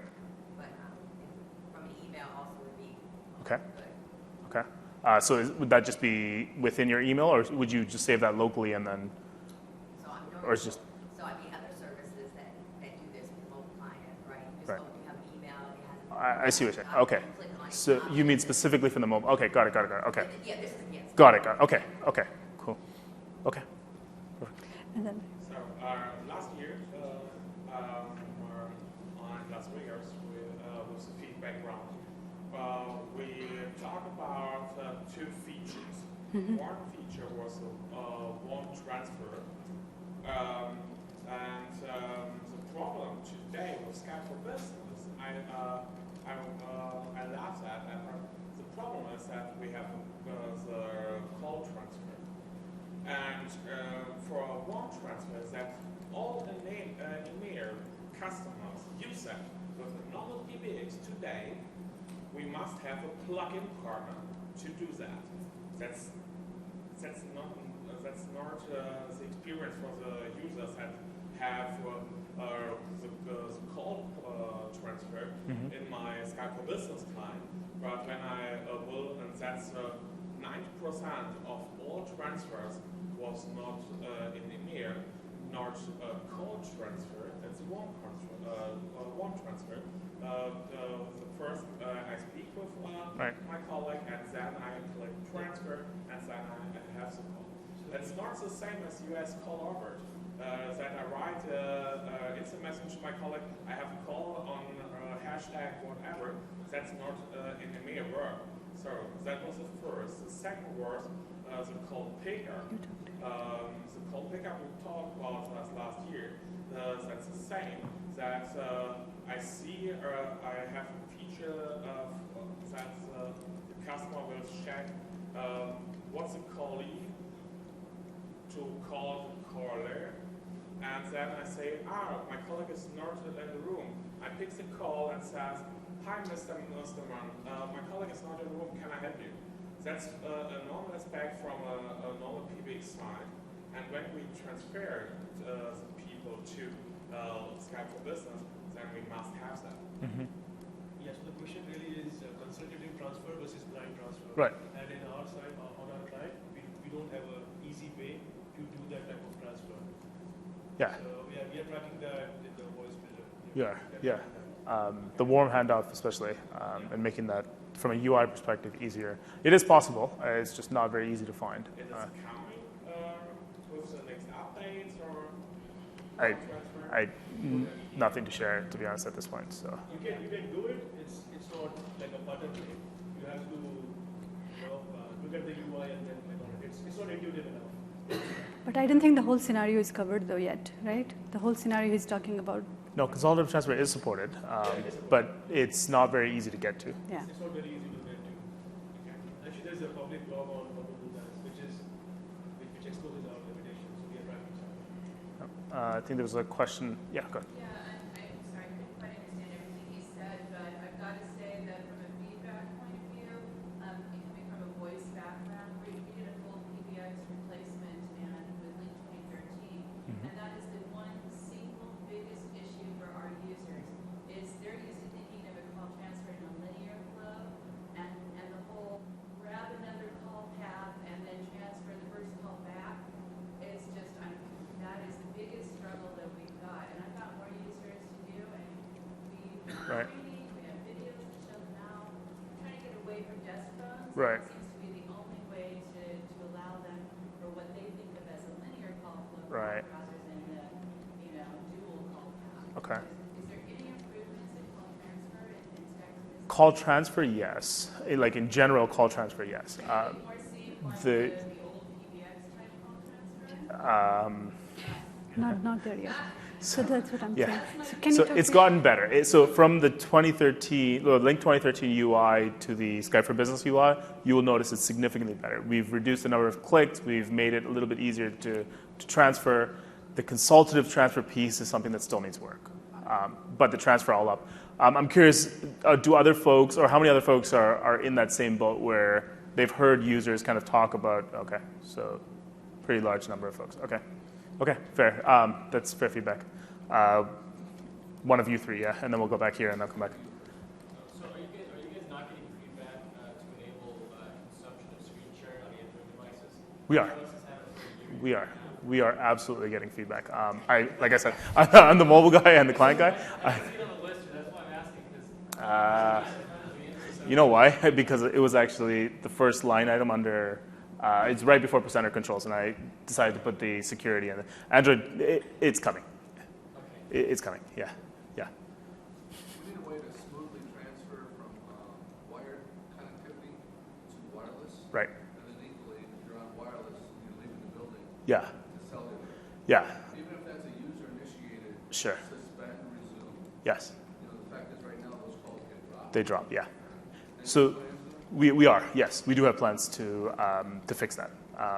but from an email also would be Okay. good. Okay. So would that just be within your email, or would you just save that locally and then, So I'm or it's just, So I mean, other services that do this with the mobile client, right? Just Right. don't have email, it has. I see what you're saying. Okay. Click on it. So you mean specifically from the mobile? Okay, got it. Okay. Yeah, this is, yes. Got it. Okay. Cool. Okay. And then. So last year, on Las Vegas with the feedback round, we talked about two features. One feature was one transfer, and the problem today with Skype for Business, I laughed at. The problem is that we have the call transfer. And for one transfer, that all email customers use that with a normal PBX today, we must have a plugin partner to do that. That's not the experience for the users that have the call transfer in my Skype for Business client. But when I will, and that's 90% of all transfers was not in EMEA, not call transfer. That's one transfer. The first I speak with my colleague, and then I click transfer, and then I have the call. It's not the same as US call over. That I write instant message to my colleague. I have a call on hashtag whatever. That's not in EMEA verb. So that was the first. The second was the call picker. The call picker we talked about last year. That's the same. That I see I have a feature of that the customer will check what's the callee to call the caller. And then I say, my colleague is not in the room. I pick the call and says, hi, Mr. Musterman, my colleague is not in the room, can I help you? That's a normal aspect from a normal PBX side. And when we transfer the people to Skype for Business, then we must have that. Yes, the question really is consultative transfer versus blind transfer. Right. And in our side, on our client, we don't have you do that type of transfer. Yeah. So yeah, we are tracking that with the voice builder. Yeah. The warm handoff especially, and making that from a UI perspective easier. It is possible. It's just not very easy to find. Is this coming with the next updates or I transfer? nothing to share, to be honest, at this point. So You can do it. It's not like a button click. You have to look at the UI and then click on it. It's not intuitive enough. But I don't think the whole scenario is covered though yet, right? The whole scenario he's talking about. no, consolidative transfer is supported, but it's not very easy to get to. Yeah. It's not very easy to get to. Actually, there's a public blog on how to do that, which exposes our limitations. So we are tracking something. I think there was a question. Yeah, go ahead. Yeah, I'm sorry, I couldn't quite understand everything he said, but I've got to say that from a feedback point of view, coming from a voice background, we did a full PBX replacement and with Lync 2013, and that is the one single biggest issue for our users, is they're used to thinking of a call transfer in a linear flow, and the whole grab another call path and then transfer the first call back is just, that is the biggest struggle that we've got, and I've got more users to do, and we have Right. training, we have videos to show them out. We're trying to get away from desk phones. Right. It seems to be the only way to allow them for what they think of as a linear call flow Right. rather than the, dual call path. Okay. Is there any improvements in call transfer in text? Call transfer, yes. Like in general, call transfer, yes. More seamless the than the old PBX type call transfer? Not there yet. So that's what I'm Yeah. saying. So can you So talk it's to- gotten better. So from the 2013, Lync 2013 UI to the Skype for Business UI, you will notice it's significantly better. We've reduced the number of clicks. We've made it a little bit easier to transfer. The consultative transfer piece is something that still needs work, but the transfer all up. I'm curious, do other folks, or how many other folks are in that same boat where they've heard users kind of talk about, okay, so pretty large number of folks. Okay, fair. That's fair feedback. One of you three, yeah, and then we'll go back here and I'll come back. So are you guys not getting feedback to enable consumption of screen sharing on the Android devices? We are. This has happened for a year. We are absolutely getting feedback. Like I said, I'm the mobile guy and the client guy. I see it on the list, that's why I'm asking. You know why? Because it was actually the first line item under, it's right before presenter controls, and I decided to put the security in. Android, it's coming. It's coming, yeah. We need a way to smoothly transfer from wired connectivity to wireless. Right. And then equally, if you're on wireless and you're leaving the building, Yeah. to cellular. Yeah. Even if that's a user-initiated Sure. suspend, resume. Yes. The fact is right now those calls get dropped. They drop, yeah. So we are, yes. We do have plans to fix that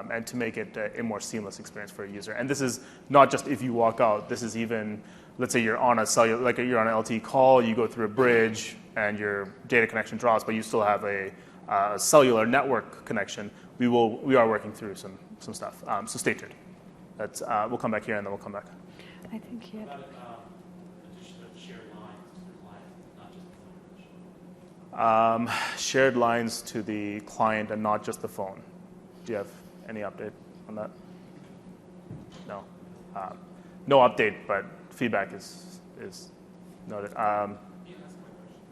and to make it a more seamless experience for a user. And this is not just if you walk out. This is even, let's say you're on a cellular, like you're on an LTE call, you go through a bridge and your data connection drops, but you still have a cellular network connection. We are working through some stuff. So stay tuned. That's, we'll come back here and then we'll come back. I think he had. Addition of shared lines to the client, not just the phone. Shared lines to the client and not just the phone. Do you have any update on that? No. No update, but feedback is noted. Oh,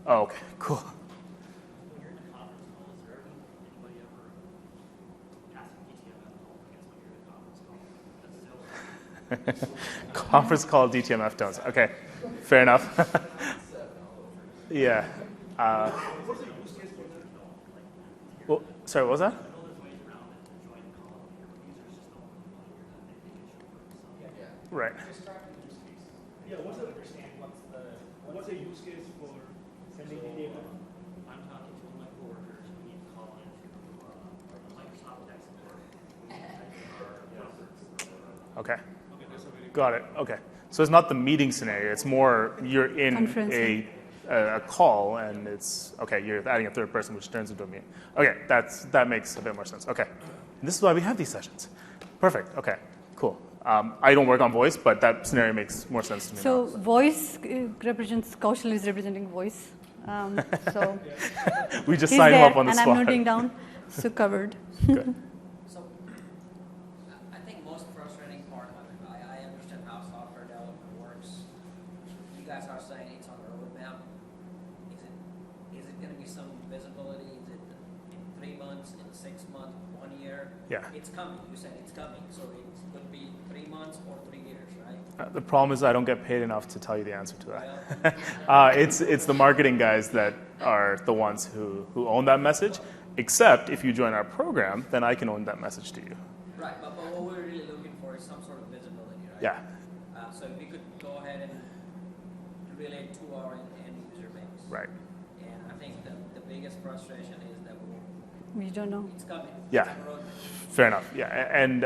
okay, cool. When you're in a conference call, is there anybody ever passing DTMF calls against when you're in a conference call? That's sales. Conference call DTMF tones. Okay, fair enough. Yeah. Well, sorry, what was that? Right. Yeah, what's the use case for sending the data? I'm talking to one of my coworkers who need to call in to Microsoft tech support. Okay. Got it. Okay. So it's not the meeting scenario. It's more you're in a call and it's okay. You're adding a third person, which turns into a meeting. Okay, that makes a bit more sense. Okay, and this is why we have these sessions. Perfect. Okay, cool. I don't work on voice, but that scenario makes more sense to me. So now. voice represents, Kaushal is representing voice. So we just he's signed him there, up on the and spot. I'm noting down, so covered. Good. So I think most of our there. Yeah. It's coming. You said it's coming, so it could be 3 months or 3 years, right? The problem is I don't get paid enough to tell you the answer to that. It's the marketing guys that are the ones who own that message, except if you join our program, then I can own that message to you. Right, but what we're really looking for is some sort of visibility, right? Yeah. So if we could go ahead and relate to our end user base. Right. And I think the biggest frustration is that We don't know. it's coming. Yeah. It's on the road. Fair enough. Yeah, and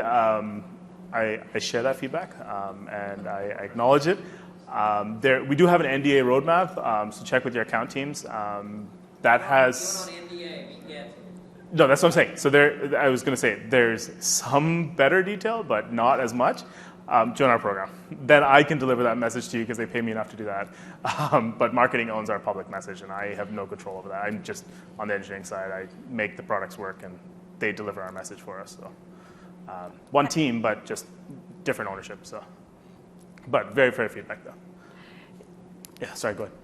I share that feedback and I acknowledge it. We do have an NDA roadmap, so check with your account teams. That has. Even on NDA, we get. No, that's what I'm saying. So I was going to say there's some better detail, but not as much. Join our program. Then I can deliver that message to you because they pay me enough to do that. But marketing owns our public message, and I have no control over that. I'm just on the engineering side. I make the products work, and they deliver our message for us. So one team, but just different ownership. So, but very fair feedback though. Yeah. Sorry. Go ahead.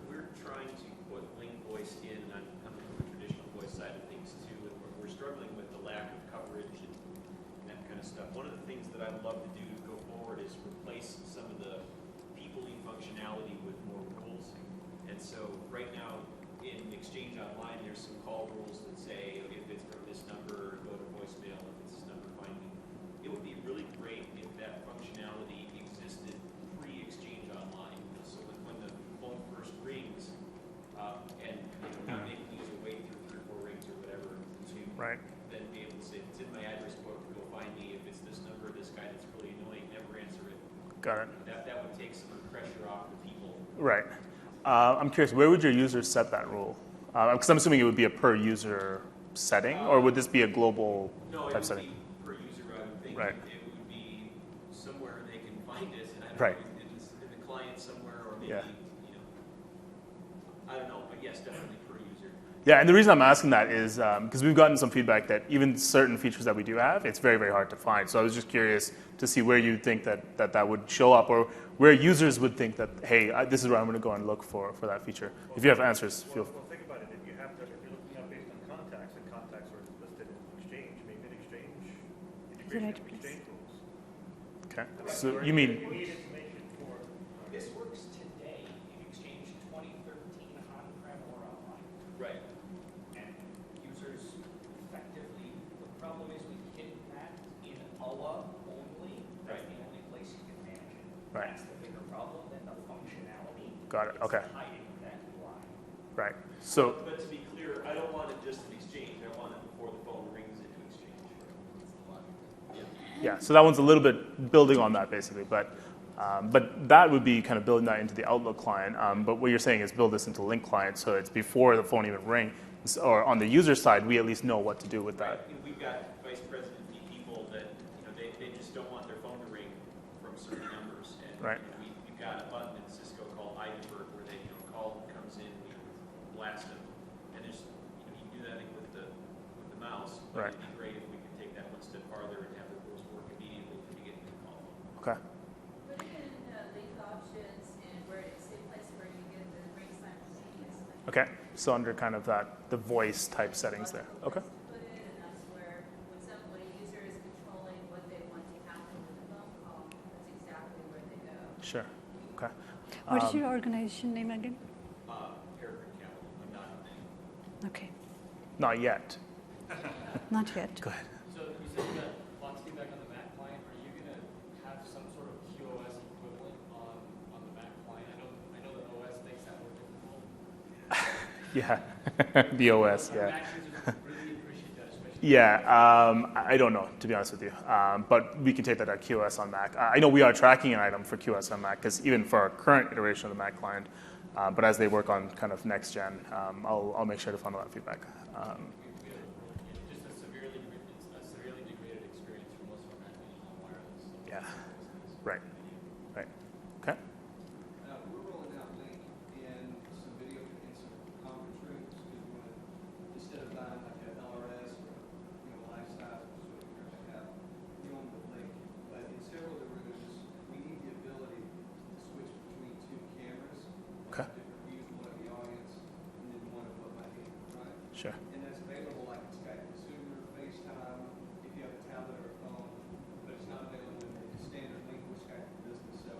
We're trying to put Lync voice in on the traditional voice side of things too, and we're struggling with the lack of coverage and that kind of stuff. One of the things that I'd love to do to go forward is replace some of the people-y functionality with more rules. And so right now in Exchange Online, there's some call rules that say if it's from this number, go to voicemail. If it's this number, find me. It would be really great if that functionality existed pre-Exchange Online. So when the phone first rings, and not making the user wait through 3 or 4 rings or whatever to then be able to say, it's in my address book, go find me. If it's this number, this guy that's really annoying, never answer it. Got it. That would take some pressure off the people. Right. I'm curious, where would your users set that rule? Because I'm assuming it would be a per user setting, or would this be a global type setting? No, it would be per user, I would think. Right. It would be somewhere they can find us, and I don't Right. know, it's in the client somewhere, or maybe, Yeah. I don't know, but yes, definitely per user. Yeah, and the reason I'm asking that is because we've gotten some feedback that even certain features that we do have, it's very, very hard to find. So I was just curious to see where you think that would show up, or where users would think that, hey, this is where I'm going to go and look for that feature. If you have answers, feel free. Well, think about it. If you're looking up based on contacts, and contacts are listed in Exchange, maybe in Exchange, integration of Exchange rules. Okay. So you mean? You need information for. This works today in Exchange 2013 on-prem or online. Right. And users effectively, the problem is we hidden that in Allah only. That's the only place you can manage it. Right. That's the bigger problem than the functionality. Got it. Okay. It's hiding that UI. Right. So. But to be clear, I don't want it just in Exchange. I want it before the phone rings into Exchange. Yeah, so that one's a little bit building on that basically, but that would be kind of building that into the Outlook client. But what you're saying is build this into Lync client, so it's before the phone even rings, or on the user side, we at least know what to do with that. Right. We've got vice president people that they just don't want their phone to ring from certain numbers, and right. We've got a button in Cisco called iDivert where they call comes in, we blast them, and there's you can do that with the mouse. But right. It'd be great if we could take that one step farther and have the rules work immediately when you get to the call. Okay. Put it in Lync options and where it's a place where you get the ring simultaneously. Okay. So under kind of the voice type settings there. Okay. Put it, and that's where when a user is controlling what they want to happen with the phone call, that's exactly where they go. Sure. Okay. What's your organization name again? Peregrine Capital. I'm not a name. Okay. Not yet. Not yet. Go ahead. So you said you got lots of feedback on the Mac client. Are you going to have some sort of QoS equivalent on the Mac client? I know that OS makes that more difficult. Yeah. The OS. Yeah. Mac users really appreciate that, especially. Yeah, I don't know, to be honest with you. But we can take that at QoS on Mac. I know we are tracking an item for QoS on Mac, because even for our current iteration of the Mac client, but as they work on kind of next gen, I'll make sure to funnel that feedback. Just a severely degraded experience for most of our Mac users on wireless. Yeah, right, right. Okay. We're rolling out Lync in some video in some conference rooms because instead of buying like an LRS or lifestyle sort of you're gonna have you own the Lync. But in several of the rooms, we need the ability to switch between 2 cameras, Okay. different views, one of the audience, and then one of what might be in the front. Sure. And that's available like in Skype Consumer, FaceTime.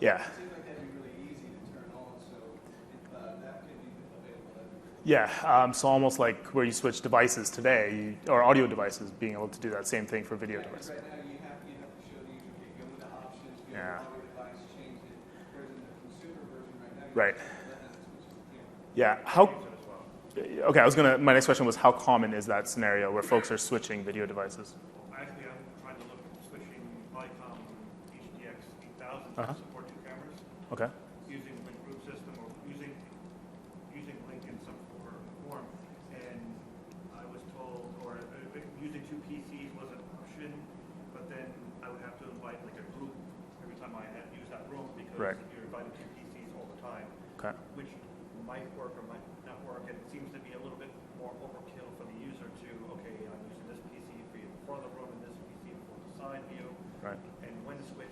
Yeah. It seems like that'd be really easy to turn on, so that can be available everywhere. Yeah, so almost like where you switch devices today, or audio devices, being able to do that same thing for video devices. Right now, you have to show the user, okay, go into options, go Yeah. to audio device, change it. Whereas in the consumer version right now, you Right. just let it switch to the camera. Yeah. Okay, my next question was how common is that scenario where folks are switching video devices? Actually, I'm trying to look at switching Polycom HDX 8000 Uh-huh. to support 2 cameras. Okay. Using Lync group system or using Lync in some form. And I was told, or using 2 PCs was an option, but then I would have to invite like a group every time I had to use that room because Right. you're inviting 2 PCs all the time. Okay. Which might work or might not work. And it seems to be a little bit more overkill for the user to, okay, I'm using this PC for the front of the room and this PC for the side view. Right. And when to switch.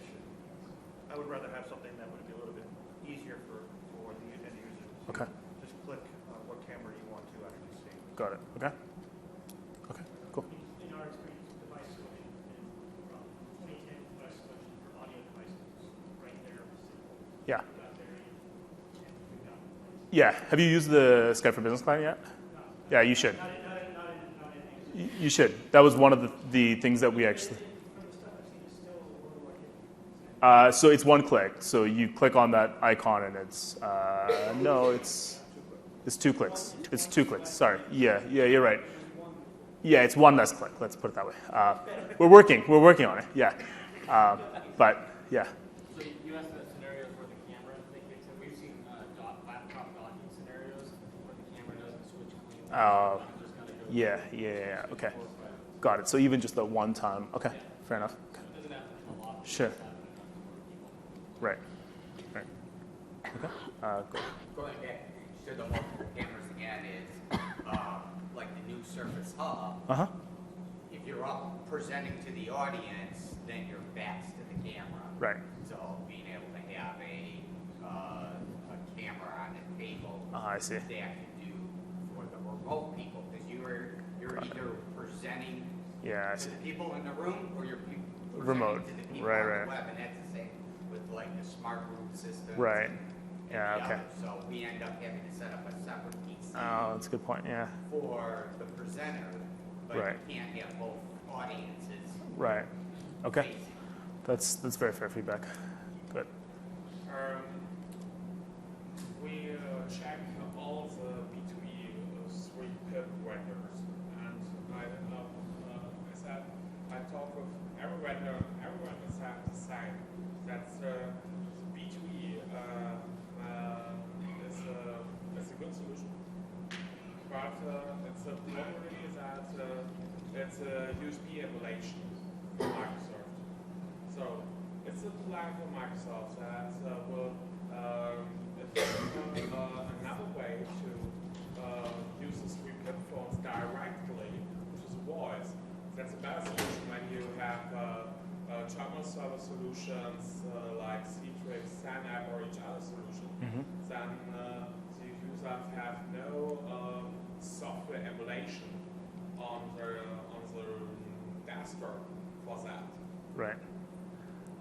I would rather have something that would be a little bit easier for the end user. Okay. Just click what camera you want to actually see. Got it. Okay. Okay. Cool. In our experience, device selection from 2010 device selection for audio devices right there. Yeah. Got there and we got Yeah. Have you used the Skype for Business client yet? Yeah, you should. You should. That was one of the things that we actually. So it's one click. So you click on that icon and it's no, it's 2 clicks. It's 2 clicks. Sorry. Yeah, you're right. Yeah, it's one less click. Let's put it that way. We're working on it. Yeah, but yeah. So you asked about scenarios where the camera thing kicks in. We've seen laptop docking scenarios where the camera doesn't switch clean. Yeah. Okay. Got it. So even just the one time. Okay. Fair enough. Okay. Sure. Right. Okay. Good. Going back to the multiple cameras again is like the new Surface Hub. Uh-huh. If you're up presenting to the audience, then your back's to the camera. Right. So being able to have a camera on the table I see. that can do for the remote people, because you're either presenting Yeah, I to see. the people in the room or you're presenting Remote. to the people Right, on right. the web, and that's the same with like the smart room system. Right. and Yeah, the okay. others. So we end up having to set up a separate PC Oh, that's a good point. Yeah. for the presenter, but Right. you can't have both audiences. Right. Okay. facing. That's very fair feedback. Good. We check all of the B2B 3-pip vendors, and I said I talked with every vendor. Everyone said the same. That B2E is a good solution, but it's a probably that it's a USB emulation for Microsoft. So it's a plan for Microsoft that will another way to use the 3-pip phones directly, which is voice. That's a better solution when you have terminal server solutions like Citrix, Synapse, or each other solution. Then the user have no software emulation on the desktop for that. Right.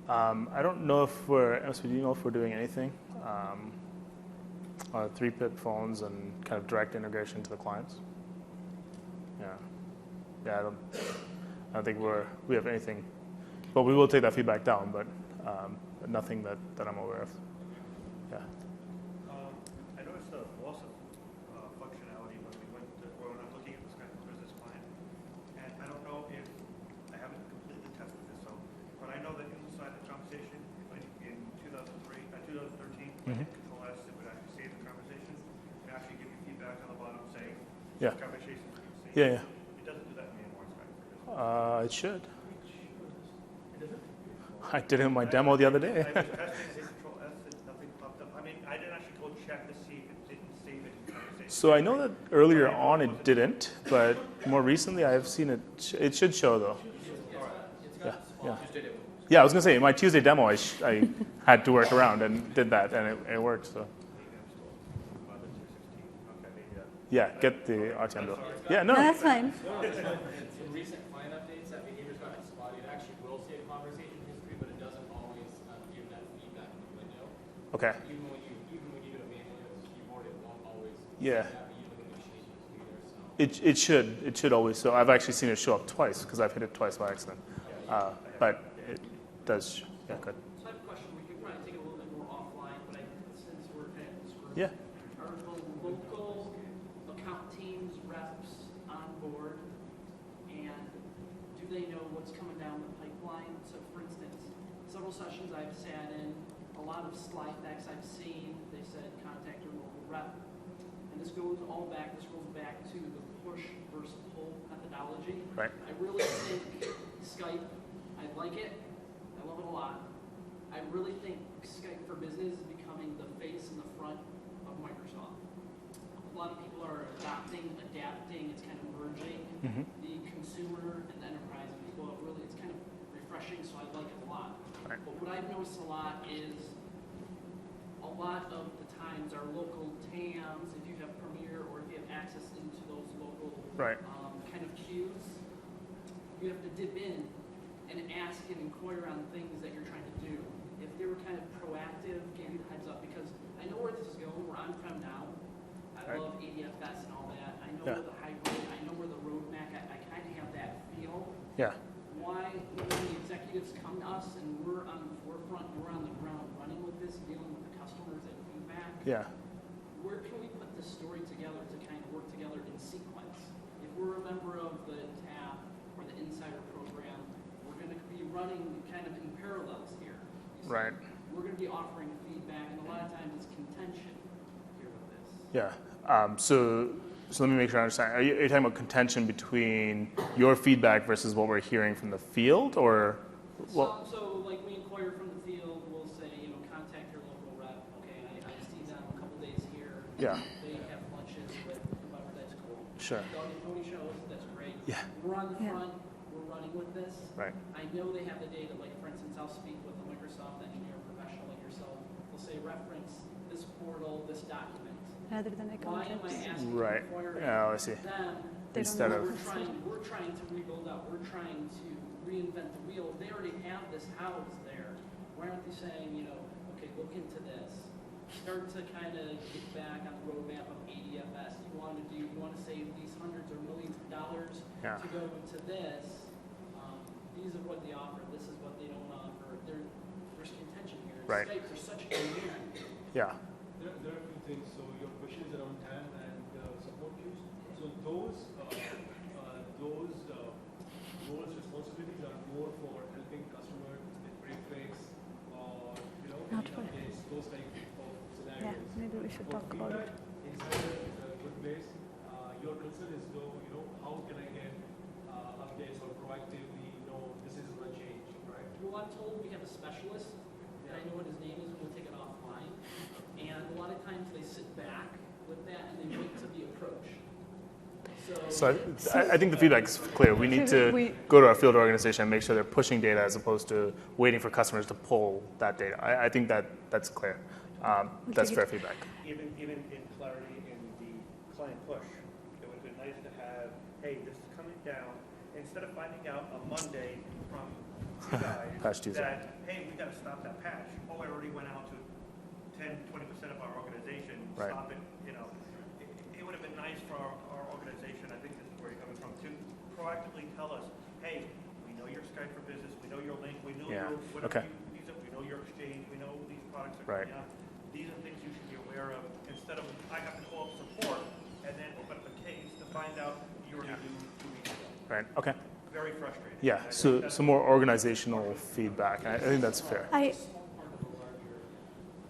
I don't know if do you know if we're doing anything on 3-pip phones and kind of direct integration to the clients? Yeah. I don't think we have anything, but we will take that feedback down. But nothing that I'm aware of. Yeah. I noticed the loss of functionality when I'm looking at this kind of business client, and I don't know if I haven't completely tested this, but I know that inside the conversation, in 2013, Control S, it would actually save the conversation and actually give you feedback on the bottom saying, Yeah. conversation is being saved. Yeah. It doesn't do that anymore. It's It should. I did it in my demo the other day. I was testing the Control S and nothing popped up. I mean, I didn't actually go check to see if it didn't save it in conversation. So I know that earlier on it didn't, but more recently I've seen it. It should show though. Yeah. Yeah, I was gonna say my Tuesday demo I had to work around and did that, and it worked. So. Yeah, get the RTM bill. Yeah, no. That's fine. In recent client updates that behavior's gotten spotty, it actually will save conversation history, but it doesn't always give that feedback in the window. Okay. Even when you go to Manuel's keyboard, it won't always Yeah. say that, but you look at the changes either. So. It should always. So I've actually seen it show up twice because I've hit it twice by accident. But it does. Yeah, good. So I have a question. We could probably take it a little bit more offline, but since we're kind of in this group, Yeah. are the local account teams, reps on board, and do they know what's coming down the pipeline? So, for instance, several sessions I've sat in, a lot of slide decks I've seen, they said contact your local rep. And this goes back to the push versus pull methodology. Right. I really think Skype, I like it. I love it a lot. I really think Skype for Business is becoming the face and the front of Microsoft. A lot of people are adapting, it's kind of merging the consumer and the enterprise. And people are really, it's kind of refreshing, so I like it a lot. Right. But what I've noticed a lot is a lot of the times our local TAMs, if you have Premier or if you have access into those local Right. kind of queues, you have to dip in and ask and inquire on things that you're trying to do. If they were kind of proactive, give you the heads up, because I know where this is going. We're on-prem now. I love ADFS and all that. I know where the hybrid, I know where the roadmap, I kind of have that feel. Yeah. Why, when the executives come to us and we're on the forefront, we're on the ground running with this, dealing with the customers and feedback, Yeah. where can we put this story together to kind of work together in sequence? If we're a member of the TAP or the Insider program, we're going to be running kind of in parallels here. Right. We're going to be offering feedback, and a lot of times it's contention here with this. Yeah. So let me make sure I understand. Are you talking about contention between your feedback versus what we're hearing from the field, or what? So like we inquire from the field, we'll say, contact your local rep. Okay, I see them a couple days here. Yeah. They have lunches with whoever. That's cool. Sure. Dog and pony shows. That's great. Yeah. We're on the front. We're running with this. Right. I know they have the data. Like for instance, I'll speak with a Microsoft engineer professional like yourself. They'll say reference this portal, this document. Rather than a Why am I asking Right. Yeah, I see. them? Instead of We're trying to rebuild up. We're trying to reinvent the wheel. They already have this house there. Why aren't they saying, okay, look into this. Start to kind of get back on the roadmap of ADFS. You want to save these hundreds or millions of dollars to go into this. These are what they offer. This is what they don't offer. There's contention here. Right. Skype, there's such a demand. Yeah. There are a few things. So your questions around TAM and support queues. So those roles, responsibilities are more for helping customers with break fix or updates, those type of scenarios. Yeah, maybe we should talk about it. Insider is a good place. Your concern is though, how can I get updates or proactively this is going to change, right? Well, I'm told we have a specialist, and I know what his name is, and we'll take it offline. And a lot of times they sit back with that and they wait to be approached. So I think the feedback's clear. We need to go to our field organization and make sure they're pushing data as opposed to waiting for customers to pull that data. I think that's clear. That's fair feedback. Even in clarity in the client push, it would have been nice to have, hey, this is coming down. Instead of finding out on Monday from you guys that, hey, we got to stop that patch. Oh, I already went out to 10, 20% of our organization. Right. Stop it. It would have been nice for our organization. I think this is where you're coming from to proactively tell us, hey, we know your Skype for Business, we know your Lync, we know your whatever you use it, we know your Exchange, we know these products are coming out. These are things you should be aware of. Instead of I have to call up support and then open up a case to find out you already knew 2 weeks ago. Right. Okay. Very frustrating. Yeah. So some more organizational feedback. I think that's fair.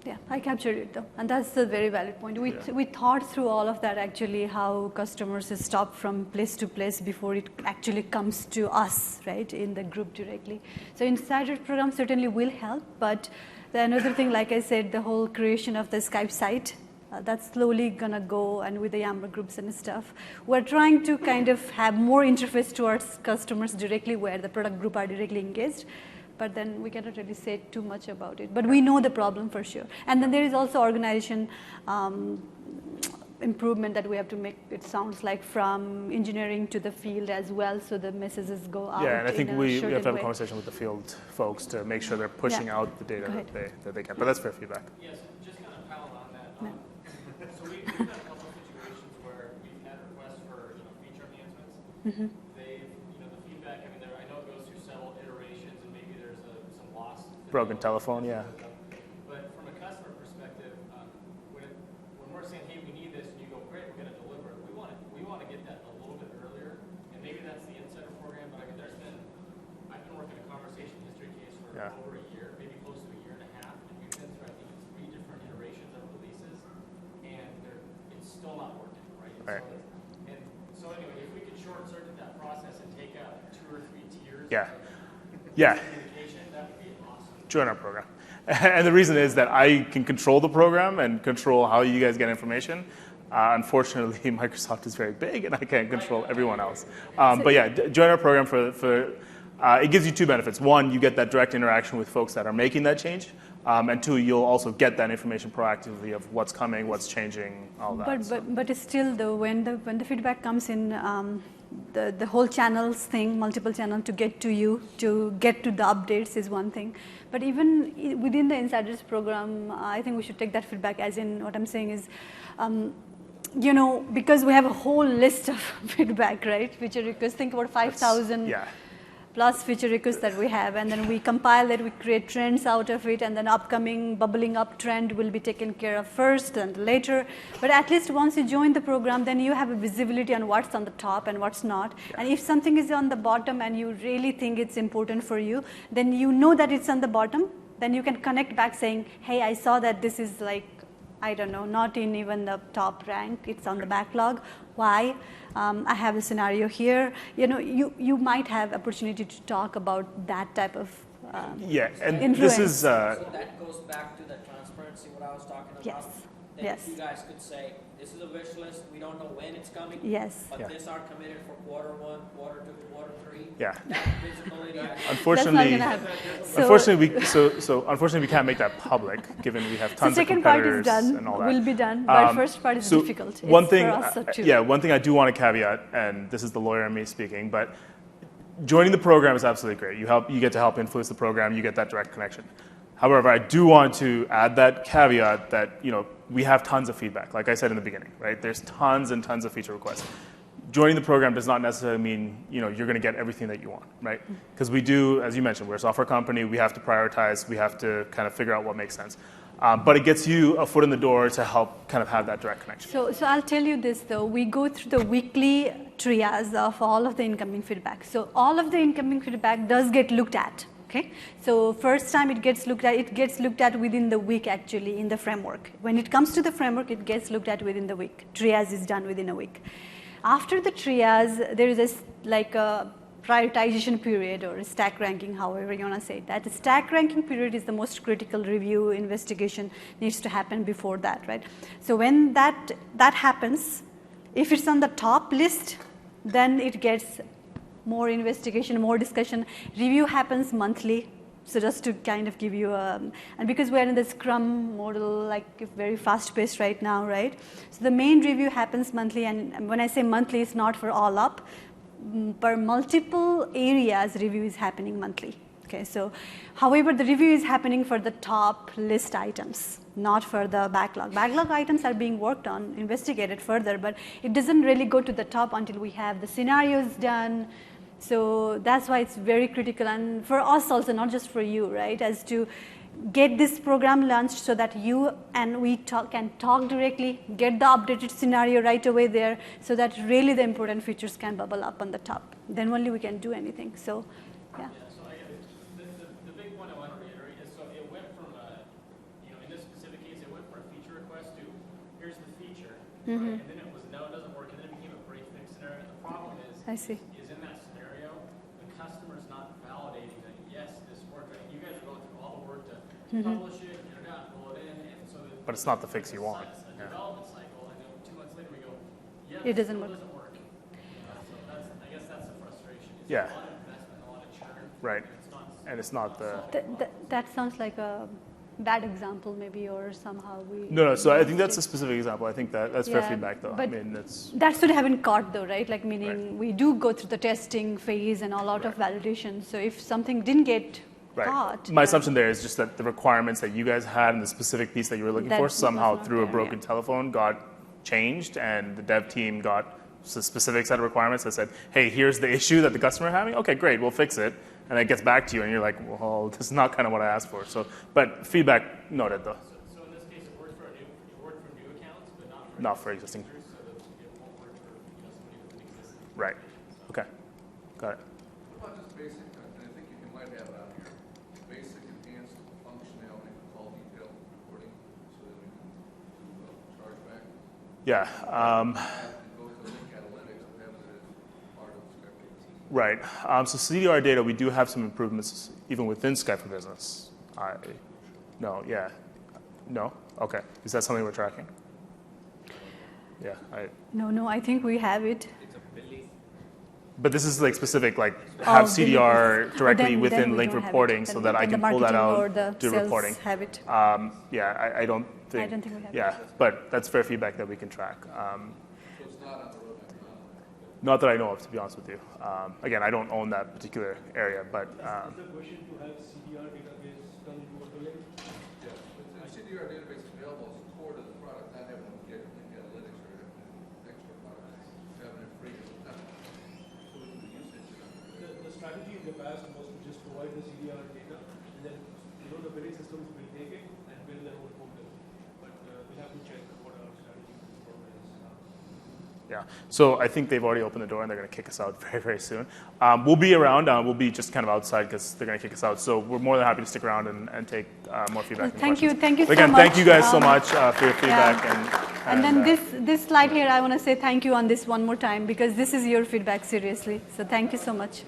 Yeah, I captured it though, and that's a very valid point. We thought through all of that actually, how customers stop from place to place before it actually comes to us, right, in the group directly. So Insider program certainly will help, but another thing, like I said, the whole creation of the Skype site, that's slowly gonna go, and with the Yammer groups and stuff. We're trying to kind of have more interface towards customers directly where the product group are directly engaged. But then we cannot really say too much about it. But we know the problem for sure. And then there is also organization improvement that we have to make, it sounds like, from engineering to the field as well, so the messages go out. Yeah, and I think we have to have a way. conversation with the field folks to make sure they're pushing out the data that they can. But that's fair feedback. Yes, just kind of piling on that. So we've had a couple of situations where we've had requests for feature enhancements. Mm-hmm. They've, the feedback. I mean, I know it goes through several iterations, and maybe there's some lost. Broken telephone, yeah. But from a customer perspective, when we're saying, hey, we need this, and you go, great, we're going to deliver it. We want to get that a little bit earlier, and maybe that's the insider program. But I mean, I've been working a conversation history case for over a year, maybe close to a year and a half, and we've been through, I think, 3 different iterations of releases, and it's still not working, right? And so anyway, if we could short circuit that process and take out 2 or 3 tiers of communication, that would be awesome. Join our program. And the reason is that I can control the program and control how you guys get information. Unfortunately, Microsoft is very big, and I can't control everyone else. But yeah, join our program it gives you 2 benefits. 1, you get that direct interaction with folks that are making that change. And 2, you'll also get that information proactively of what's coming, what's changing, all that. But still, though, when the feedback comes in, the whole channels thing, multiple channels to get to you, to get to the updates is one thing. But even within the Insiders program, I think we should take that feedback as in what I'm saying is, because we have a whole list of feedback, right? Feature requests, think about 5,000 plus feature requests that we have, and then we compile it, we create trends out of it, and then upcoming bubbling up trend will be taken care of first and later. But at least once you join the program, then you have a visibility on what's on the top and what's not. And if something is on the bottom and you really think it's important for you, then you know that it's on the bottom, then you can connect back saying, hey, I saw that this is like, I don't know, not in even the top rank, it's on the backlog. Why? I have a scenario here. You might have opportunity to talk about that type of and influence. This is so that goes back to the transparency, what I was talking about. Yes. Then Yes. you guys could say, this is a wish list, we don't know when it's coming. Yes. But this are committed for quarter 1, quarter 2, quarter 3. Yeah. That visibility. Unfortunately, unfortunately, we can't make that public, given we have tons of competitors and all that. Will be done, but first part is difficult. One thing, one thing I do want to caveat, and this is the lawyer in me speaking, but joining the program is absolutely great. You get to help influence the program, you get that direct connection. However, I do want to add that caveat that we have tons of feedback. Like I said in the beginning, right? There's tons and tons of feature requests. Joining the program does not necessarily mean you're going to get everything that you want, right? Because we do, as you mentioned, we're a software company. We have to prioritize. We have to kind of figure out what makes sense. But it gets you a foot in the door to help kind of have that direct connection. So I'll tell you this though, we go through the weekly triage of all of the incoming feedback. So all of the incoming feedback does get looked at. Okay, so first time it gets looked at within the week actually in the framework. When it comes to the framework, it gets looked at within the week. Triage is done within a week. After the triage, there is a prioritization period or a stack ranking, however you want to say it. That stack ranking period is the most critical. Review, investigation needs to happen before that, right? So when that happens, if it's on the top list, then it gets more investigation, more discussion. Review happens monthly. So just to kind of give you and because we're in the Scrum model, like very fast paced right now, right? So the main review happens monthly, and when I say monthly, it's not for all up. Per multiple areas, review is happening monthly. Okay, so however, the review is happening for the top list items, not for the backlog. Backlog items are being worked on, investigated further, but it doesn't really go to the top until we have the scenarios done. So that's why it's very critical, and for us also, not just for you, right, as to get this program launched so that you and we can talk directly, get the updated scenario right away there, so that really the important features can bubble up on the top. Then only we can do anything. So, yeah. So the big point I want to reiterate is, so it went from in this specific case, it went from a feature request to here's the feature, right? And then it was no, it doesn't work, and then it became a break fix scenario. And the problem is, I see. is in that scenario, the customer's not validating that yes, this worked. Right? You guys are going through all the work to publish it, get it out, roll it in, and so. But it's not the fix you want. A development cycle, and then 2 months later we go, yeah, it doesn't work. So I guess that's the frustration. It's Yeah. a lot of investment, a lot of churn. Right. And it's not the. That sounds like a bad example maybe, or somehow we... No, so I think that's a specific example. I think that's fair feedback, though. But I mean, that's... that should have been caught, though, right? Like, meaning we do go through the testing phase and a lot of validation. So if something didn't get caught... My assumption there is just that the requirements that you guys had and the specific piece that you were looking for somehow through a broken telephone got changed, and the dev team got a specific set of requirements that said, hey, here's the issue that the customer is having. Okay, great, we'll fix it. And it gets back to you, and you're like, well, this is not kind of what I asked for. So, but feedback noted, though. So in this case, it worked for new accounts, but not for existing. users, so that it won't work for somebody with an existing. Right. Okay. Got it. What about just basic, and I think you might have it on here, basic enhanced functionality for call detail reporting, so that we can do charge back? Yeah. Go to Lync analytics and have it as part of Skype. Right. So CDR data, we do have some improvements even within Skype for Business. No. Okay. Is that something we're tracking? Yeah. No. I think we have it. But this is like specific, like have CDR directly within Lync reporting, so that I can pull that out, do reporting. Have it. Yeah. I don't think. I don't think we have it. Yeah, but that's fair feedback that we can track. So it's not on the roadmap now? Not that I know of, to be honest with you. Again, I don't own that particular area, but. Is the question to have CDR database done into a Lync? Yeah, the CDR database is available as core to the product, not having to get Lync analytics or extra products, having it free as a template. So we can use it. The strategy in the past was to just provide the CDR data, and then the billing systems will take it and build their own portal. But we'll have to check what our strategy is. Yeah, so I think they've already opened the door and they're going to kick us out very, very soon. We'll be around. We'll be just kind of outside because they're going to kick us out. So we're more than happy to stick around and take more feedback. Well, thank you so much. Again, thank you guys so much for your feedback. And then this slide here, I want to say thank you on this one more time because this is your feedback, seriously. So thank you so much.